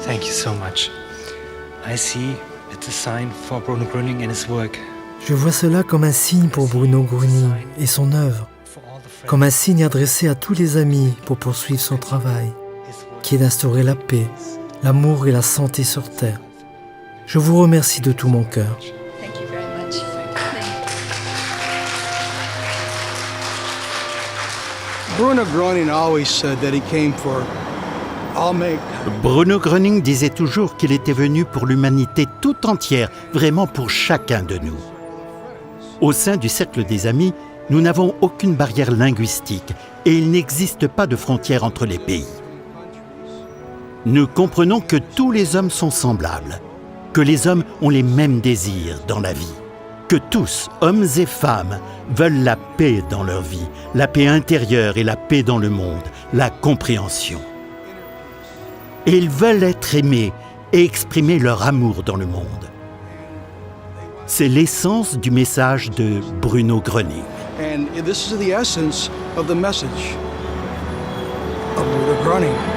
Thank you so much. I see it's a sign for Bruno Gröning and his work.
Je vois cela comme un signe pour Bruno Gröning et son œuvre, comme un signe adressé à tous les amis pour poursuivre son travail, qui est d'instaurer la paix, l'amour et la santé sur Terre. Je vous remercie de tout mon cœur.
Thank you very much.
Bruno Gröning always said that he came for
Bruno Gröning disait toujours qu'il était venu pour l'humanité tout entière, vraiment pour chacun de nous. Au sein du Cercle des Amis, nous n'avons aucune barrière linguistique et il n'existe pas de frontière entre les pays. Nous comprenons que tous les hommes sont semblables, que les hommes ont les mêmes désirs dans la vie, que tous, hommes et femmes, veulent la paix dans leur vie, la paix intérieure et la paix dans le monde, la compréhension. Et ils veulent être aimés et exprimer leur amour dans le monde. C'est l'essence du message de Bruno Gröning.
And this is the essence of the message of Bruno Gröning.